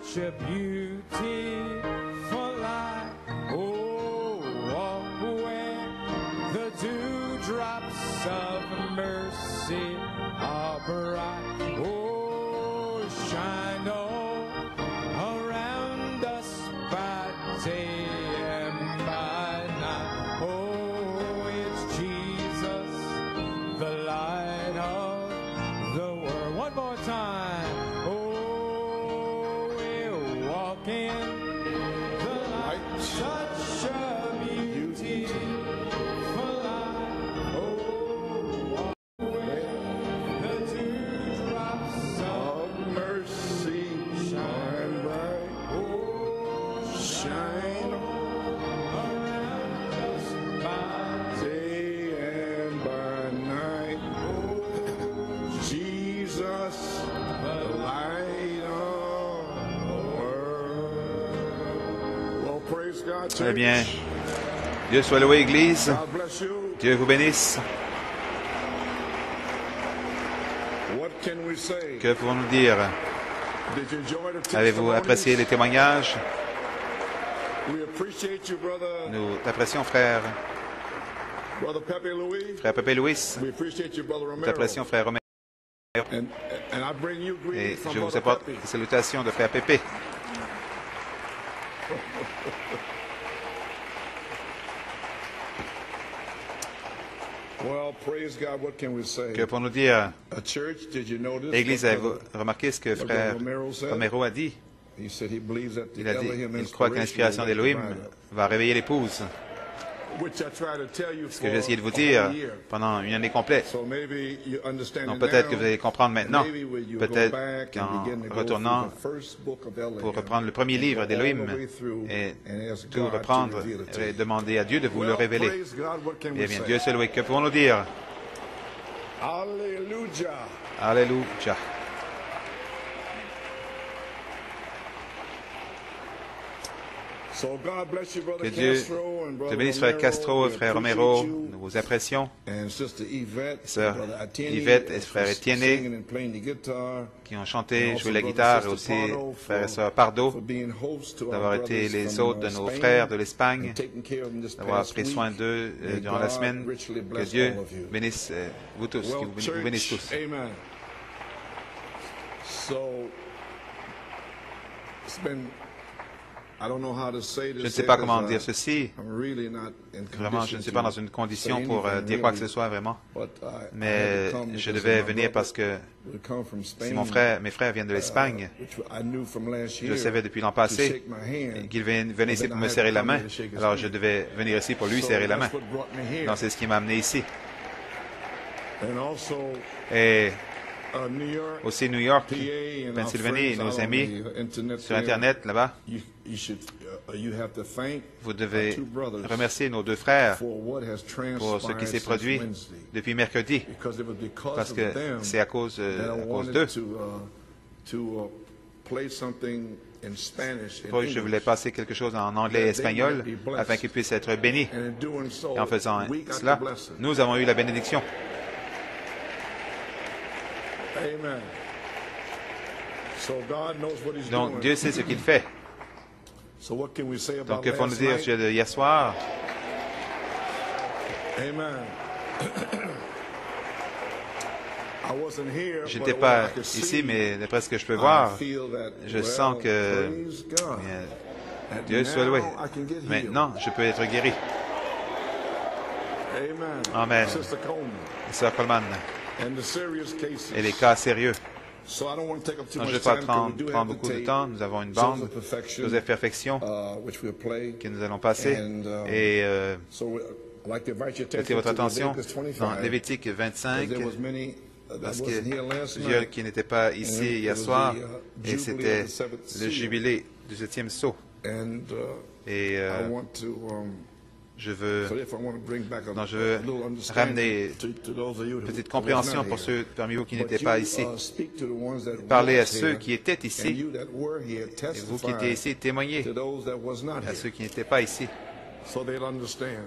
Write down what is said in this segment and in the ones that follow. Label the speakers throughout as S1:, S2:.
S1: such a beautiful life. Oh, walk where the dewdrops of mercy are bright. Oh, shine all around us by day and by night. Oh, it's Jesus, the light of the world. One more time. Oh, we're walking the light. Such a beautiful light. Oh, walk where the dewdrops of mercy shine bright. Oh, shine around us by day and by night. Oh, Jesus, the light of the world. Well, praise God.
S2: Très bien. Dieu soit loué, Église.
S1: God bless you.
S2: Dieu vous bénisse.
S1: What can we say?
S2: Que pouvons-nous dire?
S1: Did you enjoy the
S2: Avez-vous apprécié les témoignages?
S1: We appreciate you, brother.
S2: Nous t'apprécions, frère.
S1: Brother Pepe Louis.
S2: Frère Pepe Louis.
S1: We appreciate you, brother
S2: Nous
S1: Romero.
S2: t'apprécions, frère Romero.
S1: And I bring you
S2: Et
S1: greetings from
S2: je vous
S1: brother
S2: apporte
S1: Pepe.
S2: les salutations de frère Pepe.
S1: Well, praise God. What can we say?
S2: Que pour nous dire?
S1: A church, did you notice?
S2: Église,
S1: what
S2: avez-vous
S1: brother-
S2: remarqué ce que
S1: what
S2: frère
S1: brother Romero said?
S2: Romero a dit?
S1: He said he believes that the
S2: Il a dit,
S1: Elohim
S2: il croit que l'inspiration
S1: inspiration
S2: d'Élohim
S1: will wake the
S2: va réveiller l'épouse.
S1: bride up, which I try to tell you
S2: Ce
S1: for
S2: que j'ai essayé de vous
S1: a
S2: dire
S1: whole year.
S2: pendant une année complète.
S1: So maybe you understand
S2: Donc
S1: it
S2: peut-être
S1: now.
S2: que vous allez comprendre maintenant.
S1: Maybe when you go
S2: Peut-être
S1: back and
S2: qu'en
S1: begin to go
S2: retournant
S1: through the first book of Elohim,
S2: pour reprendre le premier livre
S1: and go
S2: d'Élohim
S1: all the way through
S2: et
S1: and ask
S2: tout
S1: God to
S2: reprendre
S1: reveal it to
S2: et
S1: you.
S2: demander à Dieu de vous le
S1: Well,
S2: révéler.
S1: praise God, what can
S2: Eh
S1: we
S2: bien,
S1: say?
S2: Dieu seul, oui. Que pouvons-nous dire?
S1: Alléluia.
S2: Alléluia.
S1: So God bless you, brother
S2: Que Dieu
S1: Castro and
S2: te
S1: brother
S2: bénisse, frère
S1: Romero.
S2: Castro,
S1: We
S2: frère
S1: appreciate
S2: Romero.
S1: you.
S2: Nous vous apprécions.
S1: And Sister Yvette,
S2: Sœur
S1: brother Atienne,
S2: Yvette et frère
S1: for
S2: Etienne,
S1: singing and playing the guitar,
S2: qui ont chanté,
S1: and
S2: joué
S1: also
S2: la
S1: brother
S2: guitare, et
S1: Sister
S2: aussi
S1: Pardo
S2: frère et
S1: for-
S2: sœur Pardo,
S1: for being hosts to our
S2: d'avoir été
S1: brothers
S2: les
S1: from,
S2: hôtes de nos
S1: Spain,
S2: frères de l'Espagne,
S1: and taking care of them this
S2: d'avoir
S1: past
S2: pris soin
S1: week.
S2: d'eux
S1: May
S2: durant la
S1: God
S2: semaine.
S1: richly
S2: Que
S1: bless
S2: Dieu
S1: all of you.
S2: bénisse vous tous,
S1: Well,
S2: qui vous bénisse
S1: church,
S2: tous.
S1: amen. So, it's been, I don't know how to say this.
S2: Je ne sais pas comment
S1: because
S2: dire ceci.
S1: I'm really not in
S2: Vraiment, je ne suis pas dans une condition pour dire quoi que ce soit, vraiment. Mais je devais venir parce que si mes frères viennent de l'Espagne, je le savais depuis l'an passé, et qu'il venait ici pour me serrer la main, alors je devais venir ici pour lui serrer la main. Donc c'est ce qui m'a amené ici. Et aussi New York, Pennsylvanie, nos amis sur Internet là-bas, vous devez remercier nos deux frères pour ce qui s'est produit depuis mercredi, parce que c'est à cause d'eux. Je voulais passer quelque chose en anglais et espagnol afin qu'ils puissent être bénis. Et en faisant cela, nous avons eu la bénédiction. Donc Dieu sait ce qu'il fait. Donc que faut-nous dire au sujet de hier soir? Je n'étais pas ici, mais d'après ce que je peux voir, je sens que Dieu soit loué. Maintenant, je peux être guéri. Amen. Sœur Coleman. Et les cas sérieux. Donc, je ne vais pas prendre beaucoup de temps. Nous avons une bande, Joseph Perfection, que nous allons passer. Et j'attire votre attention dans Lévitique 25, parce que plusieurs qui n'étaient pas ici hier soir, et c'était le jubilé du 7e sceau. Et je veux ramener une petite compréhension pour ceux parmi vous qui n'étaient pas ici. Parlez à ceux qui étaient ici. Et vous qui étiez ici, témoignez à ceux qui n'étaient pas ici.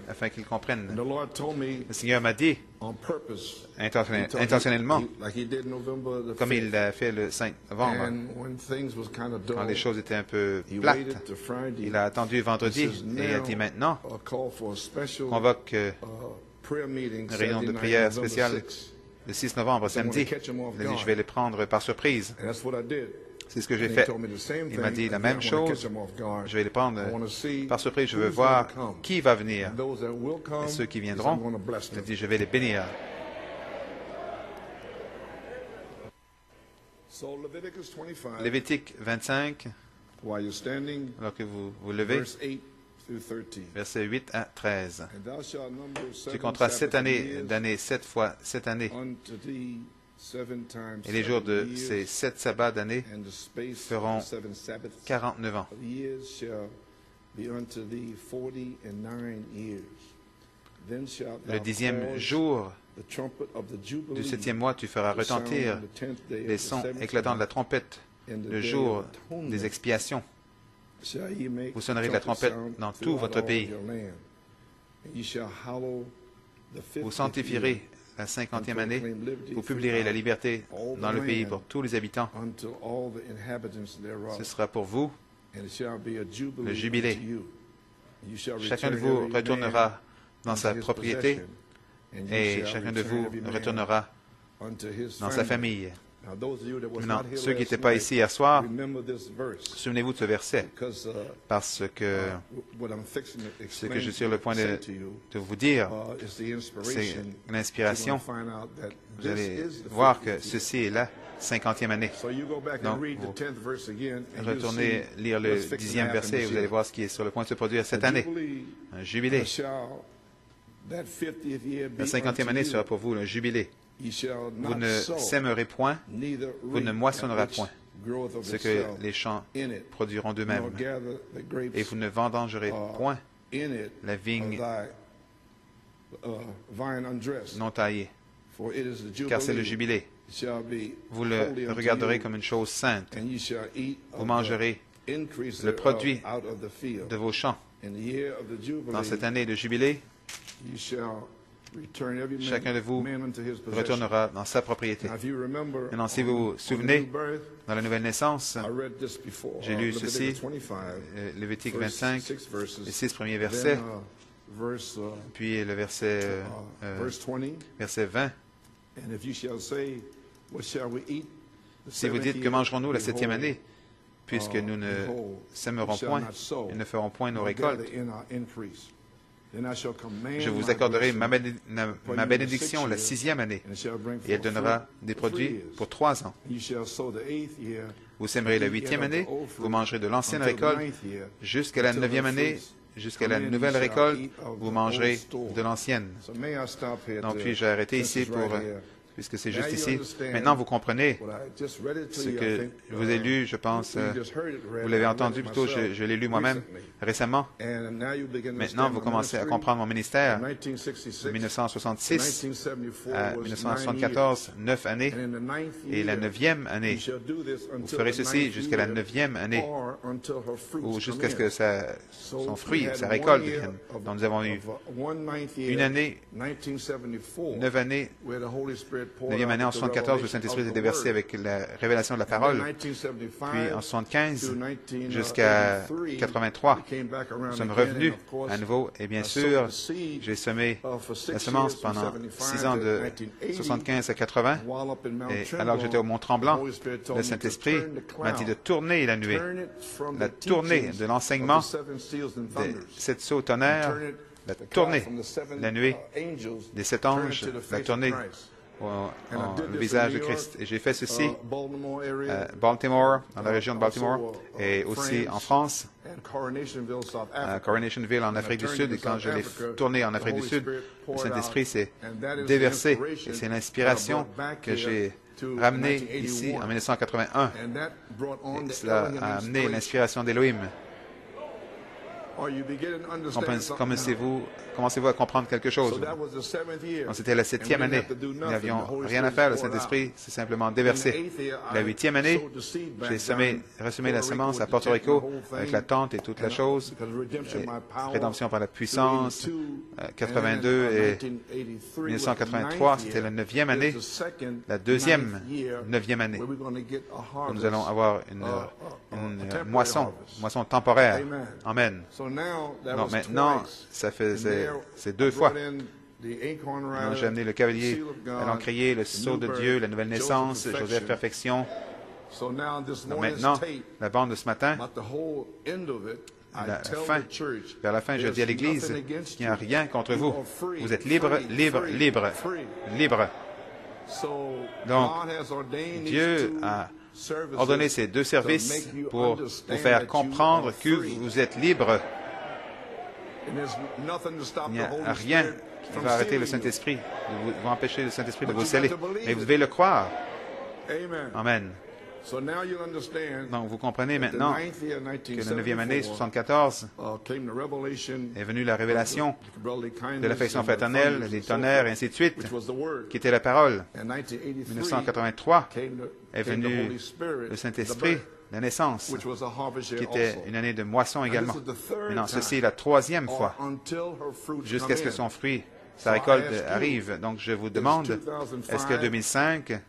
S2: afin qu'ils comprennent.
S1: And the Lord told me
S2: Le Seigneur m'a dit,
S1: on purpose,
S2: intentionnellement,
S1: like he did November the
S2: comme
S1: 5th.
S2: il l'a fait le 5 novembre,
S1: And when things was kind of dull,
S2: quand les choses étaient un peu
S1: he
S2: plates,
S1: waited to Friday.
S2: il a attendu vendredi
S1: He says,
S2: et il a dit maintenant,
S1: a call for a special
S2: convoque
S1: prayer meeting
S2: une réunion
S1: Saturday
S2: de
S1: night,
S2: prière
S1: November
S2: spéciale
S1: 6th.
S2: le 6 novembre, samedi.
S1: catch him off
S2: Il a dit,
S1: guard.
S2: je vais les prendre par surprise.
S1: And that's what I did.
S2: C'est ce que j'ai
S1: And he
S2: fait.
S1: told me the same
S2: Il m'a
S1: thing.
S2: dit la
S1: Again,
S2: même
S1: I wanna
S2: chose.
S1: catch him off guard.
S2: Je vais les prendre
S1: I wanna see
S2: par surprise. Je veux
S1: who's
S2: voir
S1: gonna come.
S2: qui va venir.
S1: And those that will come,
S2: Et ceux qui
S1: he said, I'm
S2: viendront,
S1: gonna bless
S2: il a
S1: them.
S2: dit, je vais les bénir.
S1: So Leviticus 25,
S2: Lévitique 25,
S1: while you're standing,
S2: alors que vous vous levez,
S1: verse 8 through 13.
S2: versets 8 à 13.
S1: And thou shalt number
S2: Tu
S1: seven
S2: compteras 7
S1: Sabbath
S2: années
S1: years
S2: d'années, 7 fois 7 années.
S1: unto thee 7 times
S2: Et les jours
S1: 7
S2: de
S1: years,
S2: ces 7 sabbats d'années
S1: and the space
S2: feront
S1: of the 7 Sabbaths
S2: 49 ans.
S1: of years shall be unto thee 49 years. Then shalt thou
S2: Le 10e
S1: cause
S2: jour
S1: the trumpet of the Jubilee
S2: du 7e mois, tu feras
S1: to sound
S2: retentir
S1: on the 10th day of
S2: les
S1: the
S2: sons
S1: 7th
S2: éclatants de la
S1: month,
S2: trompette,
S1: in the
S2: le
S1: day
S2: jour
S1: of atonement.
S2: des expiations.
S1: Shall ye make
S2: Vous sonnerez de la
S1: trumpet
S2: trompette
S1: sound
S2: dans tout
S1: throughout
S2: votre
S1: all
S2: pays.
S1: your land. And ye shall hallow the
S2: Vous
S1: 50th
S2: sanctifierez
S1: year,
S2: la 50e
S1: and
S2: année.
S1: proclaim liberty
S2: Vous publierez la
S1: throughout
S2: liberté
S1: all the
S2: dans le pays
S1: land
S2: pour tous les habitants.
S1: unto all the inhabitants thereof.
S2: Ce sera pour vous
S1: And it shall be a jubilee
S2: le jubilé.
S1: unto you. And you shall
S2: Chacun de
S1: return
S2: vous
S1: every man
S2: retournera dans
S1: unto
S2: sa
S1: his
S2: propriété
S1: possession, and you
S2: et
S1: shall
S2: chacun de
S1: return
S2: vous
S1: every man
S2: retournera
S1: unto his
S2: dans sa
S1: family.
S2: famille.
S1: Now, those of you that was
S2: Maintenant,
S1: not here
S2: ceux qui
S1: last
S2: n'étaient pas
S1: night,
S2: ici hier soir,
S1: remember this verse,
S2: souvenez-vous de ce verset,
S1: because
S2: parce que
S1: what I'm fixing to
S2: ce
S1: explain
S2: que je suis sur le point
S1: say to you,
S2: de vous dire,
S1: is the
S2: c'est
S1: inspiration.
S2: l'inspiration.
S1: You're gonna find out that
S2: Vous
S1: this
S2: allez
S1: is the
S2: voir
S1: 50th
S2: que
S1: year.
S2: ceci est la 50e année.
S1: So you go back
S2: Donc,
S1: and read
S2: vous
S1: the 10th verse again, and you'll
S2: Retournez
S1: see
S2: lire le
S1: what's fixing to
S2: 10e
S1: happen
S2: verset et
S1: this
S2: vous allez
S1: year.
S2: voir ce qui est sur le point de se produire cette
S1: The
S2: année.
S1: Jubilee
S2: Un jubilé.
S1: shall that 50th year be
S2: La 50e
S1: unto
S2: année
S1: you.
S2: sera pour vous un jubilé.
S1: Ye shall
S2: Vous
S1: not
S2: ne
S1: sow,
S2: sèmerez point,
S1: neither
S2: vous ne
S1: reap
S2: moissonnerez
S1: that which
S2: point
S1: groweth of
S2: ce que
S1: itself
S2: les champs
S1: in it,
S2: produiront
S1: nor
S2: d'eux-mêmes,
S1: gather the grapes
S2: et vous ne vendangerez point
S1: in it
S2: la vigne
S1: of thy vine undressed.
S2: non taillée,
S1: For it is the
S2: car c'est le
S1: jubilee.
S2: jubilé.
S1: It shall be
S2: Vous le
S1: holy unto
S2: regarderez
S1: you,
S2: comme une chose sainte.
S1: and ye shall eat
S2: Vous
S1: of
S2: mangerez
S1: the increase
S2: le
S1: thereof
S2: produit
S1: out of the field.
S2: de vos champs.
S1: In the year of the jubilee,
S2: Dans cette année de jubilé,
S1: ye shall return every
S2: chacun de vous
S1: man unto his possession.
S2: retournera dans sa propriété.
S1: Now, if you remember,
S2: Maintenant, si
S1: on-
S2: vous
S1: on
S2: vous
S1: the
S2: souvenez,
S1: new birth,
S2: dans la nouvelle naissance,
S1: I read this before,
S2: j'ai lu
S1: Leviticus
S2: ceci,
S1: 25,
S2: Lévitique
S1: first
S2: 25,
S1: 6 verses,
S2: les 6 premiers versets,
S1: then, verse,
S2: puis le verset,
S1: verse 20,
S2: verset 20.
S1: and if you shall say, what shall we eat? The
S2: Si vous
S1: 7th
S2: dites que
S1: year,
S2: mangerons-nous la
S1: behold,
S2: 7e année, puisque nous ne
S1: behold,
S2: sèmerons
S1: we shall
S2: point
S1: not sow,
S2: et ne ferons point nos
S1: nor
S2: récoltes,
S1: gather in our increase. Then I shall command
S2: je vous
S1: my
S2: accorderai
S1: blessing,
S2: ma bénédiction la 6e année,
S1: and it shall bring
S2: et elle
S1: forth
S2: donnera
S1: fruit
S2: des
S1: for 3
S2: produits
S1: years.
S2: pour 3 ans.
S1: You shall sow the 8th year,
S2: Vous sèmerez la
S1: and eat
S2: 8e
S1: of the
S2: année,
S1: old fruit
S2: vous mangerez de l'ancienne
S1: until the
S2: récolte,
S1: 9th year,
S2: jusqu'à la
S1: until
S2: 9e
S1: the
S2: année,
S1: fruits
S2: jusqu'à la
S1: come in,
S2: nouvelle
S1: you shall
S2: récolte,
S1: eat of
S2: vous
S1: the
S2: mangerez
S1: old store.
S2: de l'ancienne.
S1: So may I stop here
S2: Donc,
S1: to-
S2: puis-je arrêter
S1: since
S2: ici
S1: it's
S2: pour,
S1: right here.
S2: puisque c'est
S1: Now
S2: juste
S1: you
S2: ici.
S1: understand
S2: Maintenant, vous comprenez
S1: what I just read it to
S2: ce
S1: you, I
S2: que
S1: think,
S2: je vous ai lu, je pense,
S1: you just heard it read,
S2: vous l'avez
S1: I read
S2: entendu,
S1: it
S2: plutôt,
S1: myself
S2: je l'ai lu moi-même
S1: recently.
S2: récemment.
S1: And now you begin to
S2: Maintenant,
S1: understand
S2: vous
S1: my
S2: commencez à
S1: ministry.
S2: comprendre mon ministère.
S1: From 1966
S2: De 1966
S1: 1974
S2: à
S1: was
S2: 1974, 9 années,
S1: 9 years. And in the 9th
S2: et la
S1: year,
S2: 9e année.
S1: you shall do this
S2: Vous
S1: until
S2: ferez
S1: the
S2: ceci
S1: 9th
S2: jusqu'à la
S1: year,
S2: 9e année,
S1: or until her fruits
S2: ou
S1: come
S2: jusqu'à ce
S1: in.
S2: que
S1: So
S2: son
S1: we
S2: fruit,
S1: had
S2: sa
S1: one
S2: récolte
S1: year
S2: vienne.
S1: of-
S2: Donc nous avons eu
S1: of, 9th year,
S2: une année,
S1: 1974,
S2: 9 années,
S1: where the Holy Spirit poured
S2: 9e année en
S1: out the
S2: 74, le
S1: revelation
S2: Saint-Esprit
S1: of
S2: s'est
S1: the
S2: déversé
S1: Word.
S2: avec la révélation de la
S1: And then
S2: parole.
S1: 1975
S2: Puis en 75
S1: to 1983,
S2: jusqu'à 83,
S1: we came back around
S2: nous sommes
S1: again,
S2: revenus
S1: and of course,
S2: à nouveau. Et bien
S1: I sowed
S2: sûr,
S1: the seed,
S2: j'ai semé
S1: for 6
S2: la semence
S1: years from
S2: pendant
S1: 75
S2: 6 ans
S1: to
S2: de
S1: 1980,
S2: 75 à 80.
S1: while up in Mount
S2: Et
S1: Tremblant,
S2: alors que j'étais au Mont Tremblant,
S1: the Holy Spirit told
S2: le
S1: me to
S2: Saint-Esprit
S1: turn the
S2: m'a dit de
S1: cloud,
S2: tourner la nuée,
S1: turn it from
S2: la
S1: the
S2: tournée
S1: teachings
S2: de l'enseignement
S1: of the seven seals and
S2: des
S1: thunders,
S2: 7 sauts au tonnerre,
S1: turn it,
S2: la
S1: the cloud
S2: tournée,
S1: from the seven,
S2: la nuée
S1: angels,
S2: des 7
S1: turn it
S2: anges,
S1: to the
S2: la
S1: face of
S2: tournée
S1: Christ.
S2: le visage de Christ. Et j'ai fait ceci
S1: Baltimore area,
S2: à Baltimore, dans la région de Baltimore, et aussi en France,
S1: and Coronationville, South
S2: à
S1: Africa.
S2: Coronationville, en Afrique du Sud. Et quand je l'ai tourné en Afrique du Sud, le Saint-Esprit s'est déversé. Et c'est l'inspiration que j'ai ramenée ici en 1981.
S1: And that brought on
S2: Et
S1: the
S2: cela
S1: Elohim
S2: a amené
S1: inspiration.
S2: l'inspiration d'Élohim. Commencez-vous à comprendre quelque chose? C'était la 7e année. Nous n'avions rien à faire. Le Saint-Esprit s'est simplement déversé. La 8e année, j'ai ressemé la semence à Porto Rico avec la tente et toute la chose. Rédemption par la puissance, 82 et 1983, c'était la 9e année. La 9e année. Nous allons avoir une moisson temporaire. Amen. Donc maintenant, c'est 2 fois. J'ai amené le cavalier à l'encrier, le sceau de Dieu, la nouvelle naissance, Joseph Perfection. Donc maintenant, la bande de ce matin, vers la fin, je dis à l'Église, il n'y a rien contre vous. Vous êtes libre, libre, libre, libre. Donc, Dieu a ordonné ces 2 services pour vous faire comprendre que vous êtes libre. Il n'y a rien qui va arrêter le Saint-Esprit, vous empêcher le Saint-Esprit de vous sceller. Mais vous devez le croire. Amen. Donc, vous comprenez maintenant que la 9e année, 1974, est venue la révélation de l'affection fraternelle, des tonnerres, et ainsi de suite, qui était la parole. En 1983 est venu le Saint-Esprit, la naissance, qui était une année de moisson également. Maintenant, ceci est la 3e fois, jusqu'à ce que son fruit, sa récolte arrive. Donc, je vous demande, est-ce que 2005,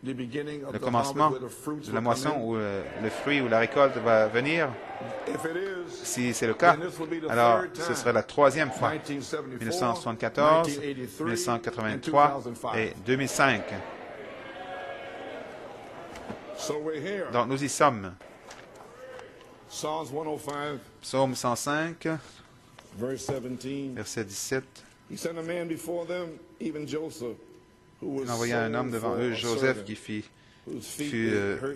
S2: le commencement de la moisson ou le fruit ou la récolte va venir? Si c'est le cas, alors ce sera la 3e fois, 1974, 1983 et 2005. Donc nous y sommes. Psaume 105, verset 17. Il envoya un homme devant eux, Joseph, qui fut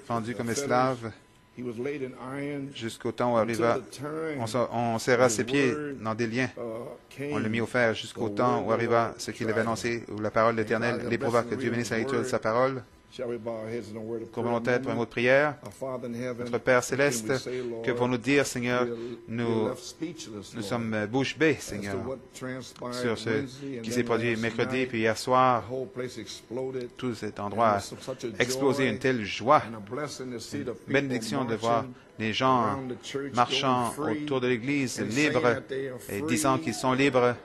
S2: vendu comme esclave jusqu'au temps où arriva. On serra ses pieds dans des liens. On le mit au fer jusqu'au temps où arriva ce qu'il avait annoncé, où la parole de l'Éternel l'éprouva. Que Dieu bénisse la lecture de sa parole. Courbons nos têtes pour un mot de prière. Notre Père céleste, que pour nous dire, Seigneur, nous sommes bouche bée, Seigneur, sur ce qui s'est produit mercredi, puis hier soir. Tout cet endroit a explosé une telle joie, une bénédiction de voir les gens marchant autour de l'Église libres et disant qu'ils sont libres.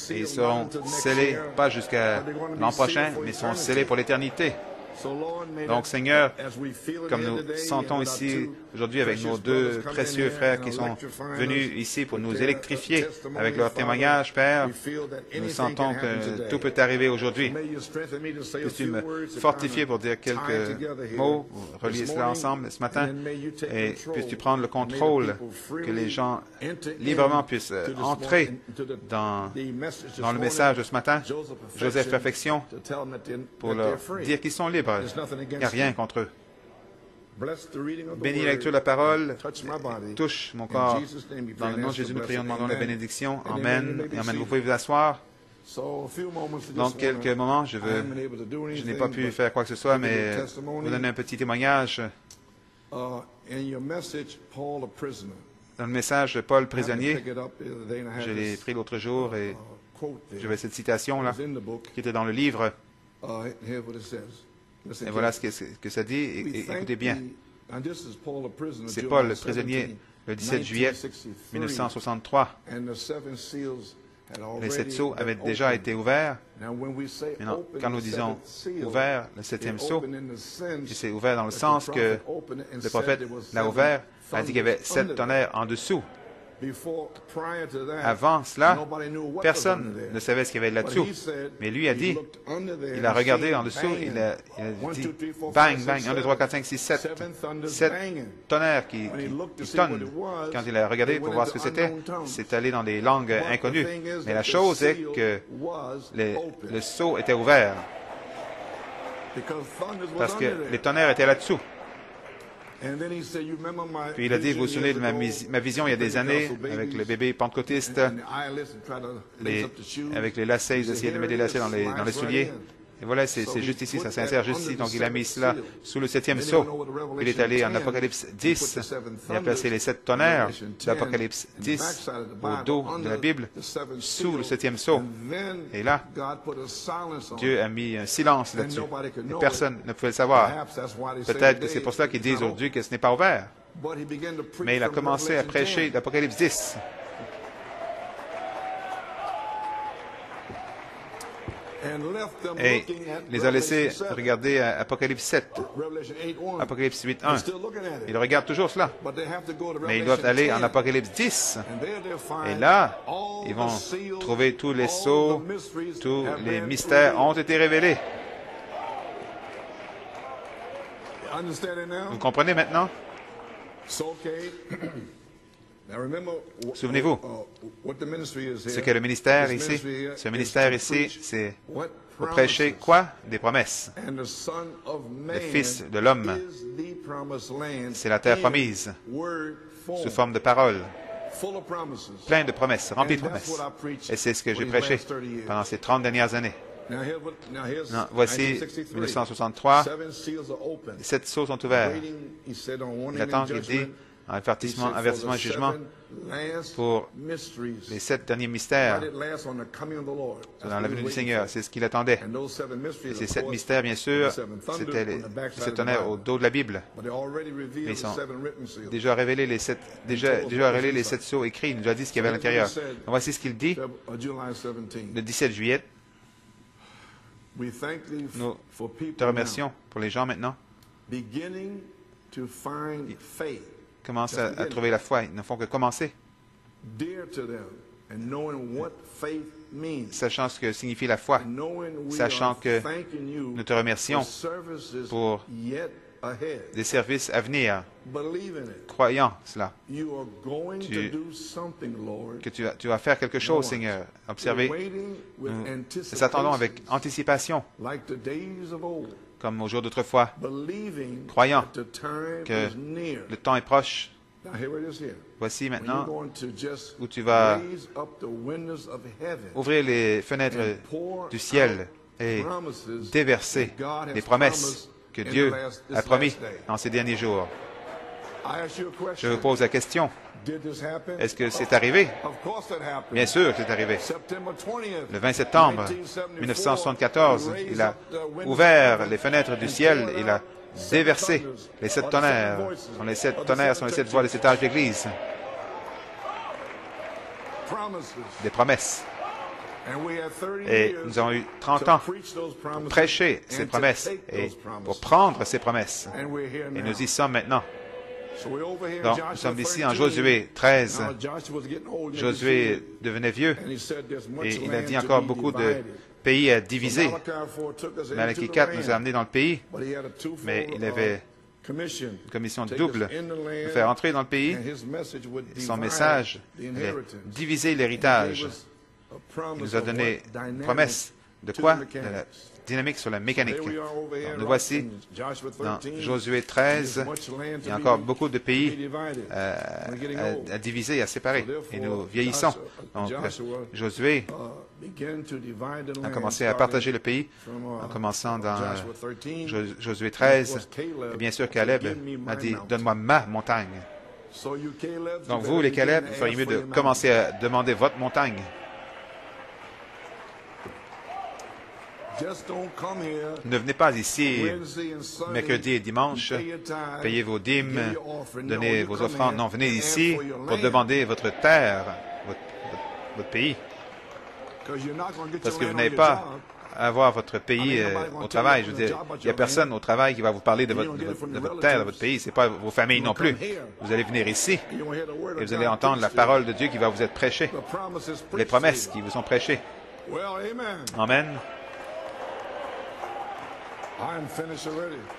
S2: Et ils seront scellés, pas jusqu'à l'an prochain, mais ils seront scellés pour l'éternité. Donc, Seigneur, comme nous sentons ici aujourd'hui avec nos 2 précieux frères qui sont venus ici pour nous électrifier avec leur témoignage, Père, nous sentons que tout peut arriver aujourd'hui. Puisses-tu me fortifier pour dire quelques mots, relier cela ensemble ce matin, et puisses-tu prendre le contrôle, que les gens librement puissent entrer dans le message de ce matin, Joseph Perfection, pour leur dire qu'ils sont libres. Il n'y a rien contre eux. Bénis la lecture de la parole, touche mon corps. Dans le nom de Jésus, nous prions, demandons la bénédiction. Amen. Et amen. Vous pouvez vous asseoir. Dans quelques moments, je n'ai pas pu faire quoi que ce soit, mais vous donner un petit témoignage. Dans le message, Paul prisonnier, je l'ai pris l'autre jour et j'avais cette citation-là qui était dans le livre. Et voilà ce que ça dit. Écoutez bien. C'est Paul, le prisonnier, le 17 juillet 1963. Les 7 sceaux avaient déjà été ouverts. Maintenant, quand nous disons ouvert, le 7e sceau, c'est ouvert dans le sens que le prophète l'a ouvert, a dit qu'il y avait 7 tonnerres en dessous. Avant cela, personne ne savait ce qu'il y avait là-dessous. Mais lui a dit, il a regardé en dessous, il a dit, bang, bang, 1, 2, 3, 4, 5, 6, 7. 7 tonnerres qui tonnent. Quand il a regardé pour voir ce que c'était, c'est allé dans des langues inconnues. Mais la chose est que le sceau était ouvert. Parce que les tonnerres étaient là-dessous. Puis il a dit, vous vous souvenez de ma vision il y a des années, avec le bébé pentecôtiste, avec les lacets, ils essayaient de mettre des lacets dans les souliers. Et voilà, c'est juste ici, ça s'insère juste ici. Donc, il a mis cela sous le 7e sceau. Il est allé en Apocalypse 10. Il a placé les 7 tonnerres d'Apocalypse 10 au dos de la Bible, sous le 7e sceau. Et là, Dieu a mis un silence là-dessus. Et personne ne pouvait le savoir. Peut-être que c'est pour cela qu'ils disent aujourd'hui que ce n'est pas ouvert. Mais il a commencé à prêcher d'Apocalypse 10. Et les a laissés regarder Apocalypse 7, Apocalypse 8, 1. Ils regardent toujours cela. Mais ils doivent aller en Apocalypse 10. Et là, ils vont trouver tous les sceaux, tous les mystères ont été révélés. Vous comprenez maintenant? Souvenez-vous, ce qu'est le ministère ici. Ce ministère ici, c'est pour prêcher quoi? Des promesses. Le Fils de l'homme, c'est la terre promise, sous forme de paroles, plein de promesses, remplies de promesses. Et c'est ce que j'ai prêché pendant ces 30 dernières années. Non, voici 1963, 7 sceaux sont ouverts. Il attend qu'il dit avertissement et jugement pour les 7 derniers mystères dans la venue du Seigneur. C'est ce qu'il attendait. Et ces 7 mystères, bien sûr, c'était les 7 tonnerres au dos de la Bible. Mais ils ont déjà révélé les 7 sceaux écrits. Il nous a dit ce qu'il y avait à l'intérieur. Voici ce qu'il dit le 17 juillet. Nous te remercions pour les gens maintenant. Commencent à trouver la foi. Ils ne font que commencer. Sachant ce que signifie la foi. Sachant que nous te remercions pour des services à venir. Croyant cela. Que tu vas faire quelque chose, Seigneur. Observez. Nous attendons avec anticipation. Comme au jour d'autrefois, croyant que le temps est proche. Voici maintenant où tu vas ouvrir les fenêtres du ciel et déverser les promesses que Dieu a promis dans ces derniers jours. Je vous pose la question. Est-ce que c'est arrivé? Bien sûr que c'est arrivé. Le 20 septembre 1974, il a ouvert les fenêtres du ciel, il a déversé les 7 tonnerres. Les 7 tonnerres sont les 7 voix des 7 âges d'Église. Des promesses. Et nous avons eu 30 ans pour prêcher ces promesses et pour prendre ces promesses. Et nous y sommes maintenant. Donc, nous sommes ici en Josué 13. Josué devenait vieux et il a dit encore beaucoup de pays à diviser. Malachie 4 nous a amenés dans le pays, mais il avait une commission double de faire entrer dans le pays. Son message est diviser l'héritage. Il nous a donné une promesse de quoi? De la dynamique sur la mécanique. Donc, nous voici dans Josué 13. Il y a encore beaucoup de pays à diviser, à séparer. Et nous vieillissons. Donc, Josué a commencé à partager le pays en commençant dans Josué 13. Et bien sûr, Caleb a dit, « Donne-moi ma montagne. » Donc, vous, les Caleb, vous feriez mieux de commencer à demander votre montagne. Ne venez pas ici mercredi et dimanche, payez vos dîmes, donnez vos offrandes. Non, venez ici pour demander votre terre, votre pays. Parce que vous n'avez pas à avoir votre pays au travail. Je veux dire, il n'y a personne au travail qui va vous parler de votre terre, de votre pays. Ce n'est pas vos familles non plus. Vous allez venir ici et vous allez entendre la parole de Dieu qui va vous être prêchée. Les promesses qui vous sont prêchées. Amen.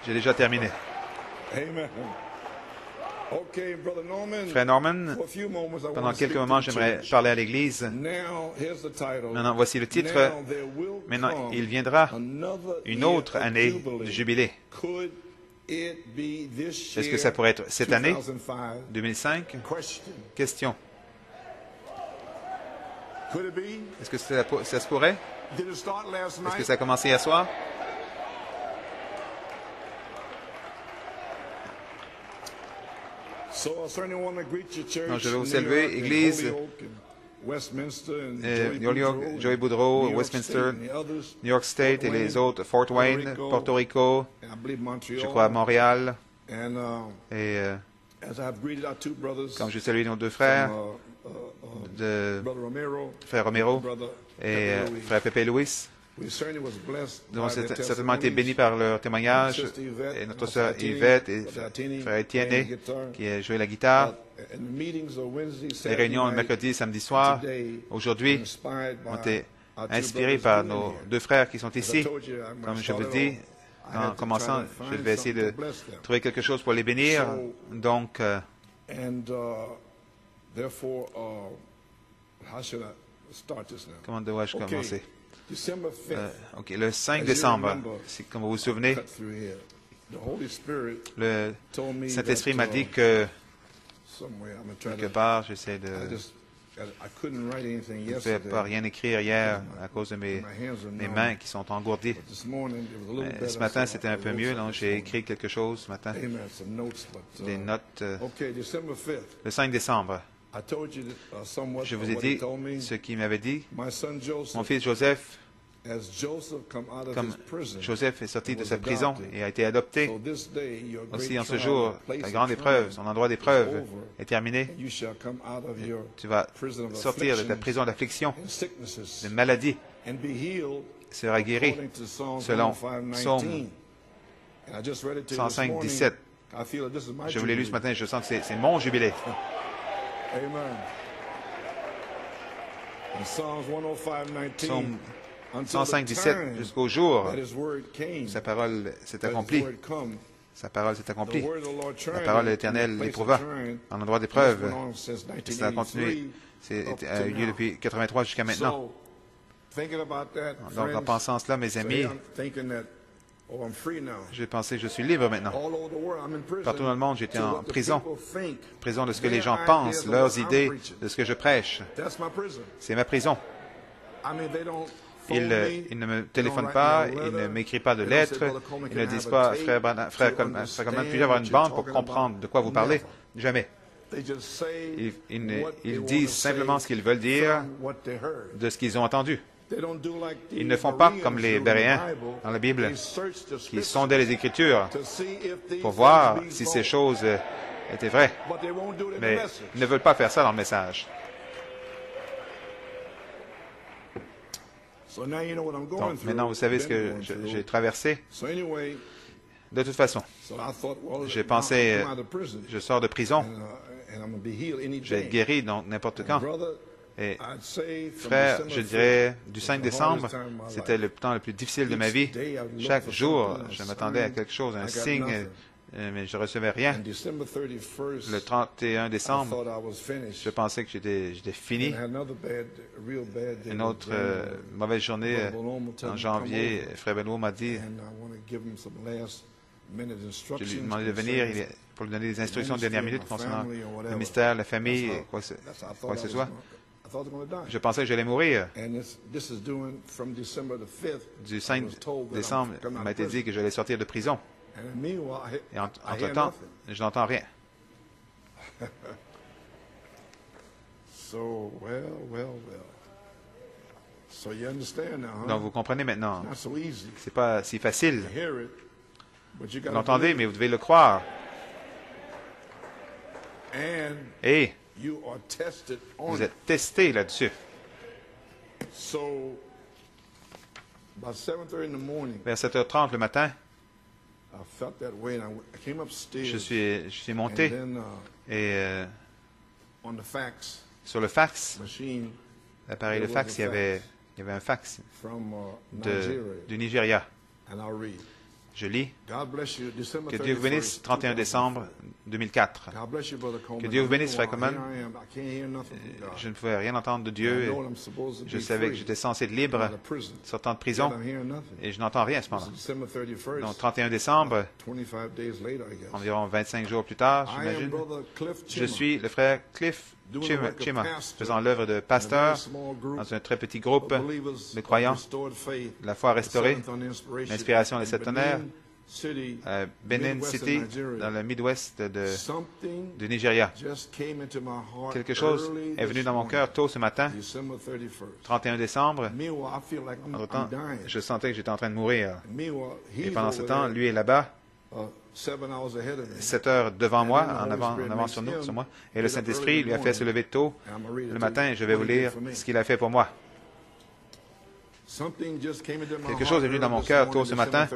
S2: J'ai déjà terminé. Frère Norman, pendant quelques moments, j'aimerais parler à l'Église. Maintenant, voici le titre. Maintenant, il viendra une autre année de jubilé. Est-ce que ça pourrait être cette année, 2005? Question. Est-ce que ça se pourrait? Est-ce que ça a commencé hier soir? Donc, je vais vous saluer, Église, Holyoke, Joey Boudreau, Westminster, New York State et les autres, Fort Wayne, Porto Rico, je crois à Montréal. Et comme je salue nos deux frères, frère Romero et frère Pepe Luis, nous avons certainement été bénis par leur témoignage, et notre sœur Yvette et frère Étienne qui a joué la guitare. Les réunions le mercredi et samedi soir, aujourd'hui, ont été inspirées par nos deux frères qui sont ici. Comme je vous dis, en commençant, je vais essayer de trouver quelque chose pour les bénir. Donc, comment dois-je commencer? Le 5 décembre, comme vous vous souvenez, le Saint-Esprit m'a dit que, quelque part, j'essaie de... Je ne pouvais pas rien écrire hier à cause de mes mains qui sont engourdies. Ce matin, c'était un peu mieux, donc j'ai écrit quelque chose ce matin. Des notes. Le 5 décembre. Je vous ai dit ce qu'il m'avait dit. Mon fils Joseph, comme Joseph est sorti de sa prison et a été adopté, aussi en ce jour, la grande épreuve, son endroit d'épreuve est terminé. Tu vas sortir de ta prison d'affliction, de maladie, sera guéri, selon Psaume 105, 17. Je vous l'ai lu ce matin, je sens que c'est mon jubilé. Psaume 105, 17, jusqu'au jour où sa parole s'est accomplie. Sa parole s'est accomplie. La parole de l'Éternel l'éprouva en endroit d'épreuve. Ça a continué. Ça a eu lieu depuis 83 jusqu'à maintenant. Donc, en pensant cela, mes amis, j'ai pensé que je suis libre maintenant. Partout dans le monde, j'étais en prison. Prison de ce que les gens pensent, leurs idées, de ce que je prêche. C'est ma prison. Ils ne me téléphonent pas, ils ne m'écrivent pas de lettres, ils ne disent pas, frère Coleman, puis-je avoir une bande pour comprendre de quoi vous parlez? Jamais. Ils disent simplement ce qu'ils veulent dire de ce qu'ils ont entendu. Ils ne font pas comme les Béréens dans la Bible, qui sondaient les Écritures pour voir si ces choses étaient vraies. Mais ils ne veulent pas faire ça dans le message. Donc, maintenant, vous savez ce que j'ai traversé. De toute façon, j'ai pensé, je sors de prison, je vais être guéri, donc n'importe quand. Et frère, je dirais, du 5 décembre, c'était le temps le plus difficile de ma vie. Chaque jour, je m'attendais à quelque chose, un signe, mais je ne recevais rien. Le 31 décembre, je pensais que j'étais fini. Une autre mauvaise journée en janvier, frère Benoît m'a dit, je lui ai demandé de venir pour lui donner des instructions de dernière minute concernant le mystère, la famille, quoi que ce soit. Je pensais que j'allais mourir. Du 5 décembre, il m'a été dit que j'allais sortir de prison. Et entre-temps, je n'entends rien. Donc, vous comprenez maintenant. C'est pas si facile. Vous l'entendez, mais vous devez le croire. Et vous êtes testé là-dessus. Vers 7h30 le matin, je suis monté et sur le fax, l'appareil de fax, il y avait un fax du Nigeria. Je lis. Que Dieu vous bénisse, 31 décembre 2004. Que Dieu vous bénisse, frère Coleman. Je ne pouvais rien entendre de Dieu. Je savais que j'étais censé être libre, sortant de prison, et je n'entends rien à ce moment-là. Donc, 31 décembre, environ 25 jours plus tard, j'imagine, je suis le frère Cliff Chima, faisant l'œuvre de pasteur dans un très petit groupe de croyants, la foi restaurée, l'inspiration des sept tonnerres, Benin City, dans le Midwest du Nigeria. Quelque chose est venu dans mon cœur tôt ce matin, 31 décembre. Entre-temps, je sentais que j'étais en train de mourir. Et pendant ce temps, lui est là-bas, 7 heures devant moi, en avant sur moi. Et le Saint-Esprit lui a fait se lever tôt le matin. Je vais vous lire ce qu'il a fait pour moi. Quelque chose est venu dans mon cœur tôt ce matin,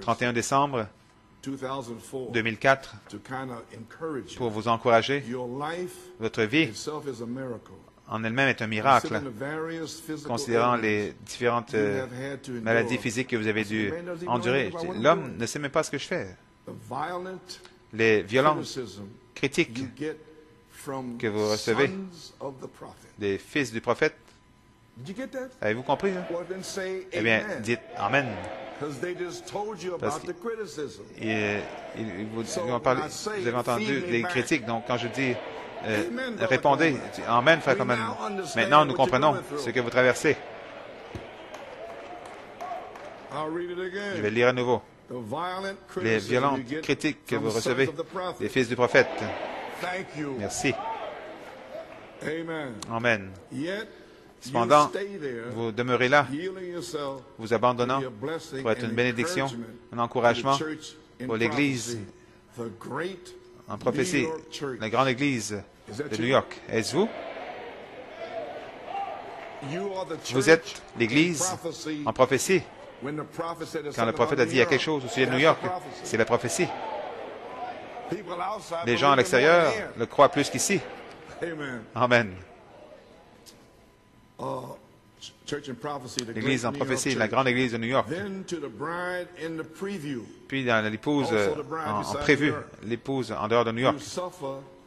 S2: 31 décembre 2004, pour vous encourager. Votre vie en elle-même est un miracle, considérant les différentes maladies physiques que vous avez dû endurer. L'homme ne sait même pas ce que je fais. Les violentes critiques que vous recevez des fils du prophète. Avez-vous compris? Hein? Eh bien, dites Amen. Parce que vous avez entendu les critiques, donc quand je dis répondez, Amen, frère Coleman. Maintenant, nous comprenons ce que vous traversez. Je vais le lire à nouveau. Les violentes critiques que vous recevez des fils du prophète. Merci. Amen. Cependant, vous demeurez là, vous abandonnant pour être une bénédiction, un encouragement pour l'Église en prophétie, la grande Église de New York. Est-ce vous? Vous êtes l'Église en prophétie. Quand le prophète a dit il y a quelque chose au sujet de New York, c'est la prophétie. Les gens à l'extérieur le croient plus qu'ici. Amen. L'Église en prophétie, la grande Église de New York. Puis dans l'épouse en prévu, l'épouse en dehors de New York.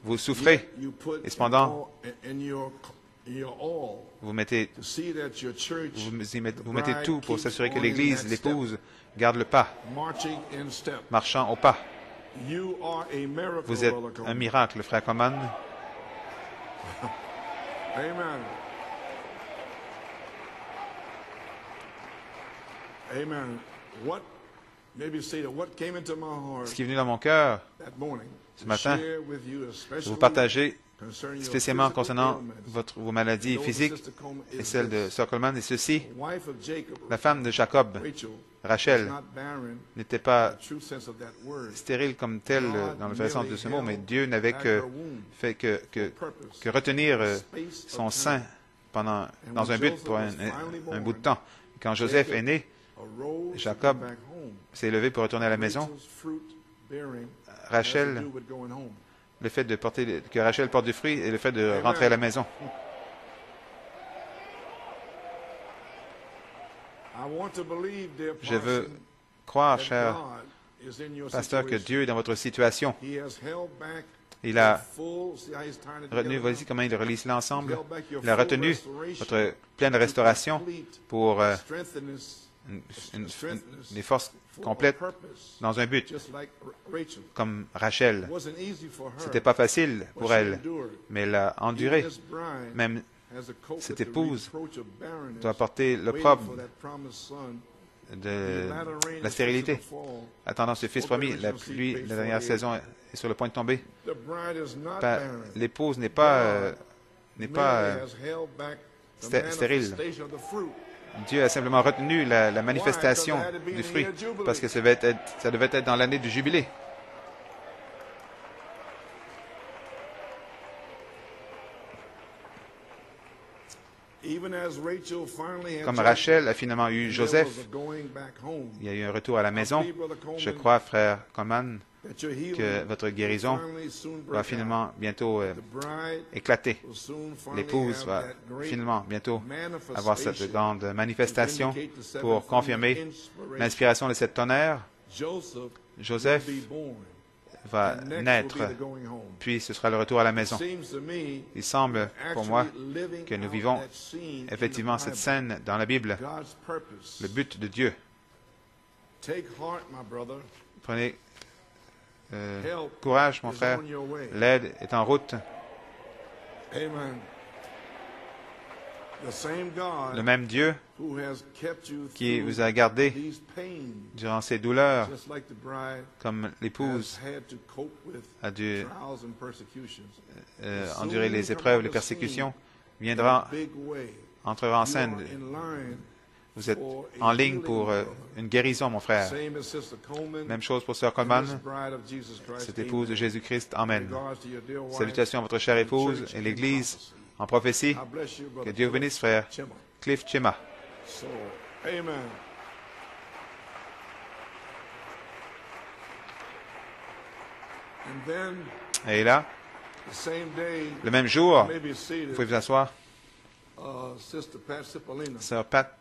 S2: Vous souffrez, et cependant, vous mettez tout pour s'assurer que l'Église, l'épouse, garde le pas, marchant au pas. Vous êtes un miracle, frère Coleman.
S1: Amen. Amen.
S2: Ce qui est venu dans mon cœur ce matin, de vous partager spécialement concernant vos maladies physiques et celles de Sir Coleman. Et ceci, la femme de Jacob, Rachel, n'était pas stérile comme telle dans le vrai sens de ce mot, mais Dieu n'avait fait que retenir son sein dans un but pour un bout de temps. Quand Joseph est né, Jacob s'est levé pour retourner à la maison. Rachel, le fait que Rachel porte du fruit et le fait de rentrer à la maison. Je veux croire, cher pasteur, que Dieu est dans votre situation. Il a retenu, voici comment il relie cela ensemble. Il a retenu votre pleine restauration pour des forces complètes dans un but, comme Rachel. Ce n'était pas facile pour elle, mais elle a enduré. Même cette épouse doit porter l'opprobre de la stérilité. Attendant ce fils promis, la pluie de la dernière saison est sur le point de tomber. L'épouse n'est pas stérile. Dieu a simplement retenu la manifestation du fruit parce que ça devait être dans l'année du jubilé. Comme Rachel a finalement eu Joseph, il y a eu un retour à la maison. Je crois, frère Coleman, que votre guérison va finalement bientôt éclater. L'épouse va finalement bientôt avoir cette grande manifestation pour confirmer l'inspiration de cette tonnerre. Joseph va naître, puis ce sera le retour à la maison. Il semble pour moi que nous vivons effectivement cette scène dans la Bible, le but de Dieu. Prenez courage, mon frère. L'aide est en route. Le même Dieu qui vous a gardé durant ces douleurs, comme l'épouse a dû endurer les épreuves, les persécutions, entrera en scène. Vous êtes en ligne pour une guérison, mon frère. Même chose pour Sœur Coleman, cette épouse de Jésus-Christ. Amen. Salutations à votre chère épouse et l'Église en prophétie. Que Dieu vous bénisse, frère. Cliff Chema.
S1: Amen.
S2: Et là, le même jour, vous pouvez vous asseoir. Sœur Pat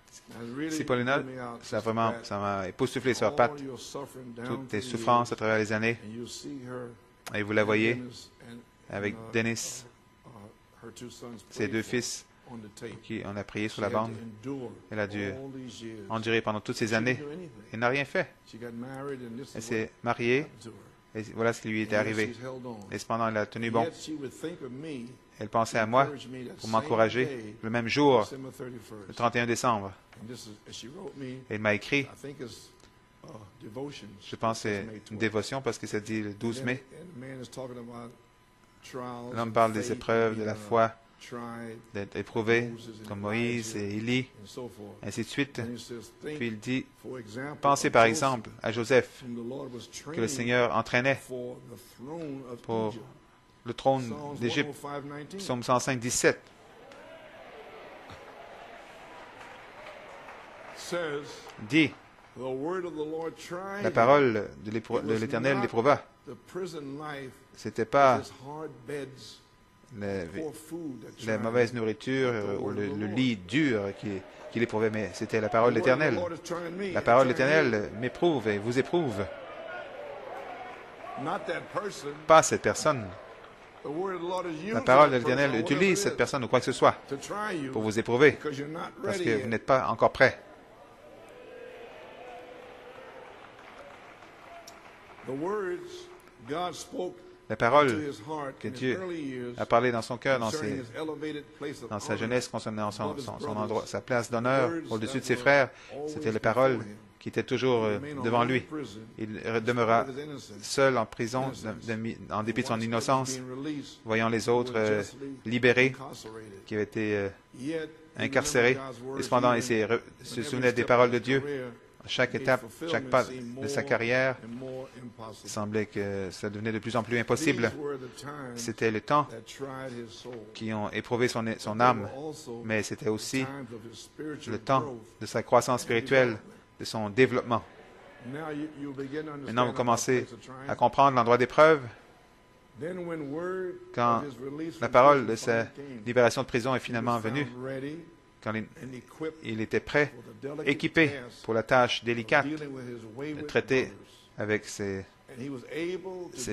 S2: Cipollina, ça m'a époustouflé, Sœur Pat, toutes tes souffrances à travers les années. Et vous la voyez avec Dennis, ses deux fils, qui on a prié sur la bande. Elle a dû endurer pendant toutes ces années. Elle n'a rien fait. Elle s'est mariée, et voilà ce qui lui était arrivé. Et cependant, elle a tenu bon. Elle pensait à moi pour m'encourager le même jour, le 31 décembre. Elle m'a écrit, je pense que c'est une dévotion parce que ça dit le 12 mai. L'homme parle des épreuves, de la foi, d'être éprouvé, comme Moïse et Élie, ainsi de suite. Puis il dit, pensez par exemple à Joseph, que le Seigneur entraînait pour le trône d'Égypte. Psaume 105, 17. Dit, la parole de l'Éternel l'éprouva. Ce n'était pas la mauvaise nourriture ou le lit dur qui l'éprouvait, mais c'était la parole de l'Éternel. La parole de l'Éternel m'éprouve et vous éprouve. Pas cette personne. La parole de l'Éternel utilise cette personne ou quoi que ce soit pour vous éprouver, parce que vous n'êtes pas encore prêt. La parole que Dieu a parlé dans son cœur, dans sa jeunesse, concernant son endroit, sa place d'honneur au-dessus de ses frères, c'était la parole qui était toujours devant lui. Il demeura seul en prison, en dépit de son innocence, voyant les autres libérés, qui avaient été incarcérés. Et cependant, il se souvenait des paroles de Dieu. Chaque étape, chaque pas de sa carrière, il semblait que ça devenait de plus en plus impossible. C'était le temps qui ont éprouvé son âme, mais c'était aussi le temps de sa croissance spirituelle, de son développement. Maintenant, vous commencez à comprendre l'endroit d'épreuve. Quand la parole de sa libération de prison est finalement venue, quand il était prêt, équipé pour la tâche délicate de traiter avec ses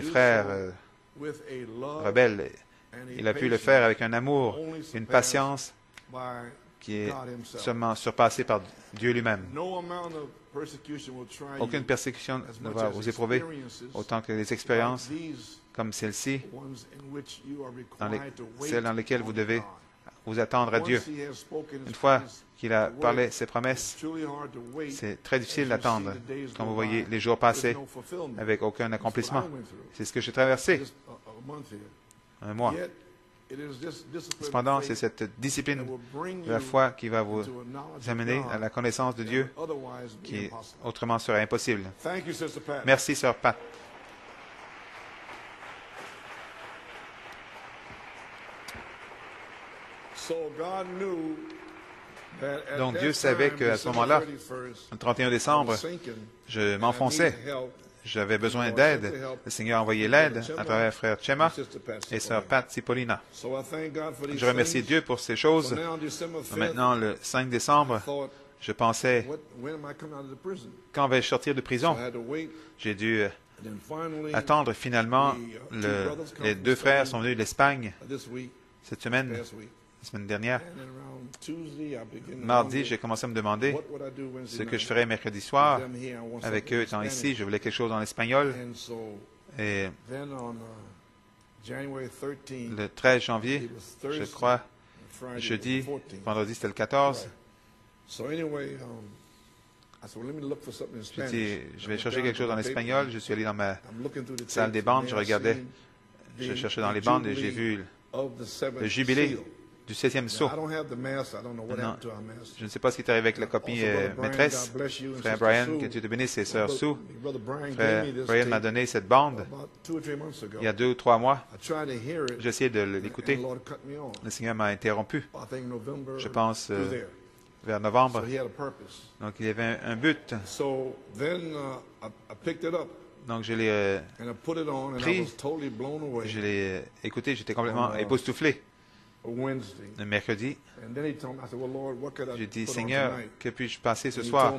S2: frères rebelles. Il a pu le faire avec un amour, une patience qui est seulement surpassée par Dieu lui-même. Aucune persécution ne va vous éprouver autant que les expériences comme celle-ci, celles dans lesquelles vous devez vous attendre à Dieu. Une fois qu'il a parlé ses promesses, c'est très difficile d'attendre quand vous voyez les jours passer avec aucun accomplissement. C'est ce que j'ai traversé. Un mois. Cependant, c'est cette discipline de la foi qui va vous amener à la connaissance de Dieu qui autrement serait impossible. Merci, Sœur Pat. Donc Dieu savait qu'à ce moment-là, le 31 décembre, je m'enfonçais. J'avais besoin d'aide. Le Seigneur a envoyé l'aide à travers frère Chema et sœur Pat Cipollina. Je remercie Dieu pour ces choses. Maintenant, le 5 décembre, je pensais, quand vais-je sortir de prison? J'ai dû attendre. Finalement, les deux frères sont venus d'Espagne cette semaine. La semaine dernière, mardi, j'ai commencé à me demander ce que je ferais mercredi soir. Avec eux étant ici, je voulais quelque chose en espagnol. Et le 13 janvier, je crois, jeudi, vendredi, c'était le 14. J'ai dit, je vais chercher quelque chose en espagnol. Je suis allé dans ma salle des bandes, je cherchais dans les bandes et j'ai vu le jubilé du 7e sceau. Maintenant, je ne sais pas ce qui est arrivé avec la copie maîtresse. Frère Brian, que Dieu te bénisse, et Sœur Sue. Frère Brian m'a donné cette bande il y a 2 ou 3 mois. J'ai essayé de l'écouter. Le Seigneur m'a interrompu, je pense, vers novembre. Donc, il y avait un but. Donc, je l'ai pris, je l'ai écouté, j'étais complètement époustouflé. Le mercredi, j'ai dit, Seigneur, que puis-je passer ce soir?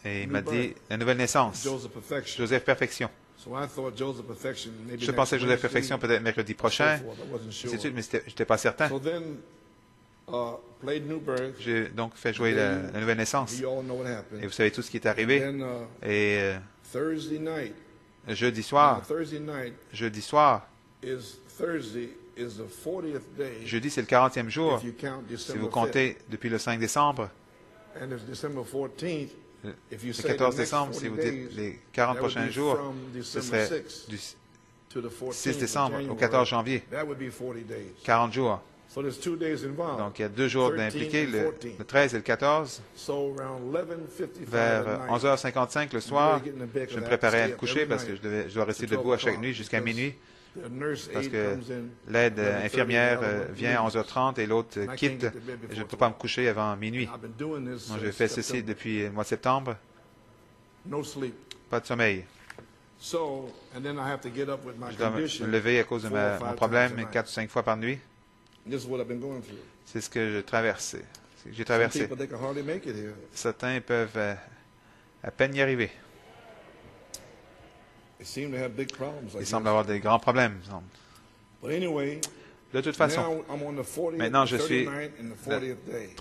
S2: Et il m'a dit, la nouvelle naissance, Joseph Perfection. Je pensais que Joseph Perfection peut-être mercredi prochain, mais je n'étais pas certain. J'ai donc fait jouer la nouvelle naissance. Et vous savez tout ce qui est arrivé. Et jeudi soir, jeudi, c'est le 40e jour, si vous comptez depuis le 5 décembre. Le 14 décembre, si vous dites les 40 prochains jours, ce serait du 6 décembre au 14 janvier. 40 jours. Donc, il y a 2 jours d'impliqués, le 13 et le 14. Vers 11h55 le soir, je me préparais à me coucher parce que je dois rester debout à chaque nuit jusqu'à minuit. Parce que l'aide infirmière vient à 11h30 et l'autre quitte. Et je ne peux pas me coucher avant minuit. Moi, j'ai fait ceci depuis le mois de septembre. Pas de sommeil. Je dois me lever à cause de mon problème 4 ou 5 fois par nuit. C'est ce que j'ai traversé. Certains peuvent à peine y arriver. Ils semblent avoir des grands problèmes. De toute façon, maintenant je suis le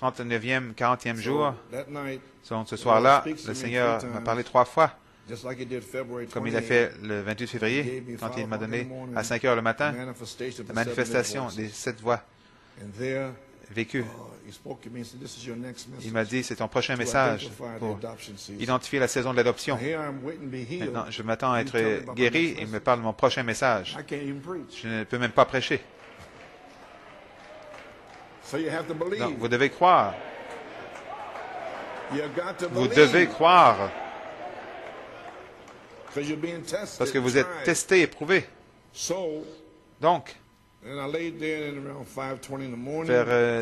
S2: 39e, 40e jour. Donc ce soir-là, le Seigneur m'a parlé 3 fois, comme il a fait le 28 février, quand il m'a donné à 5 heures le matin la manifestation des 7 voix vécues. Il m'a dit, c'est ton prochain message pour identifier la saison de l'adoption. Maintenant, je m'attends à être guéri. Il me parle de mon prochain message. Je ne peux même pas prêcher. Donc, vous devez croire. Vous devez croire. Parce que vous êtes testé, éprouvé. Donc, vers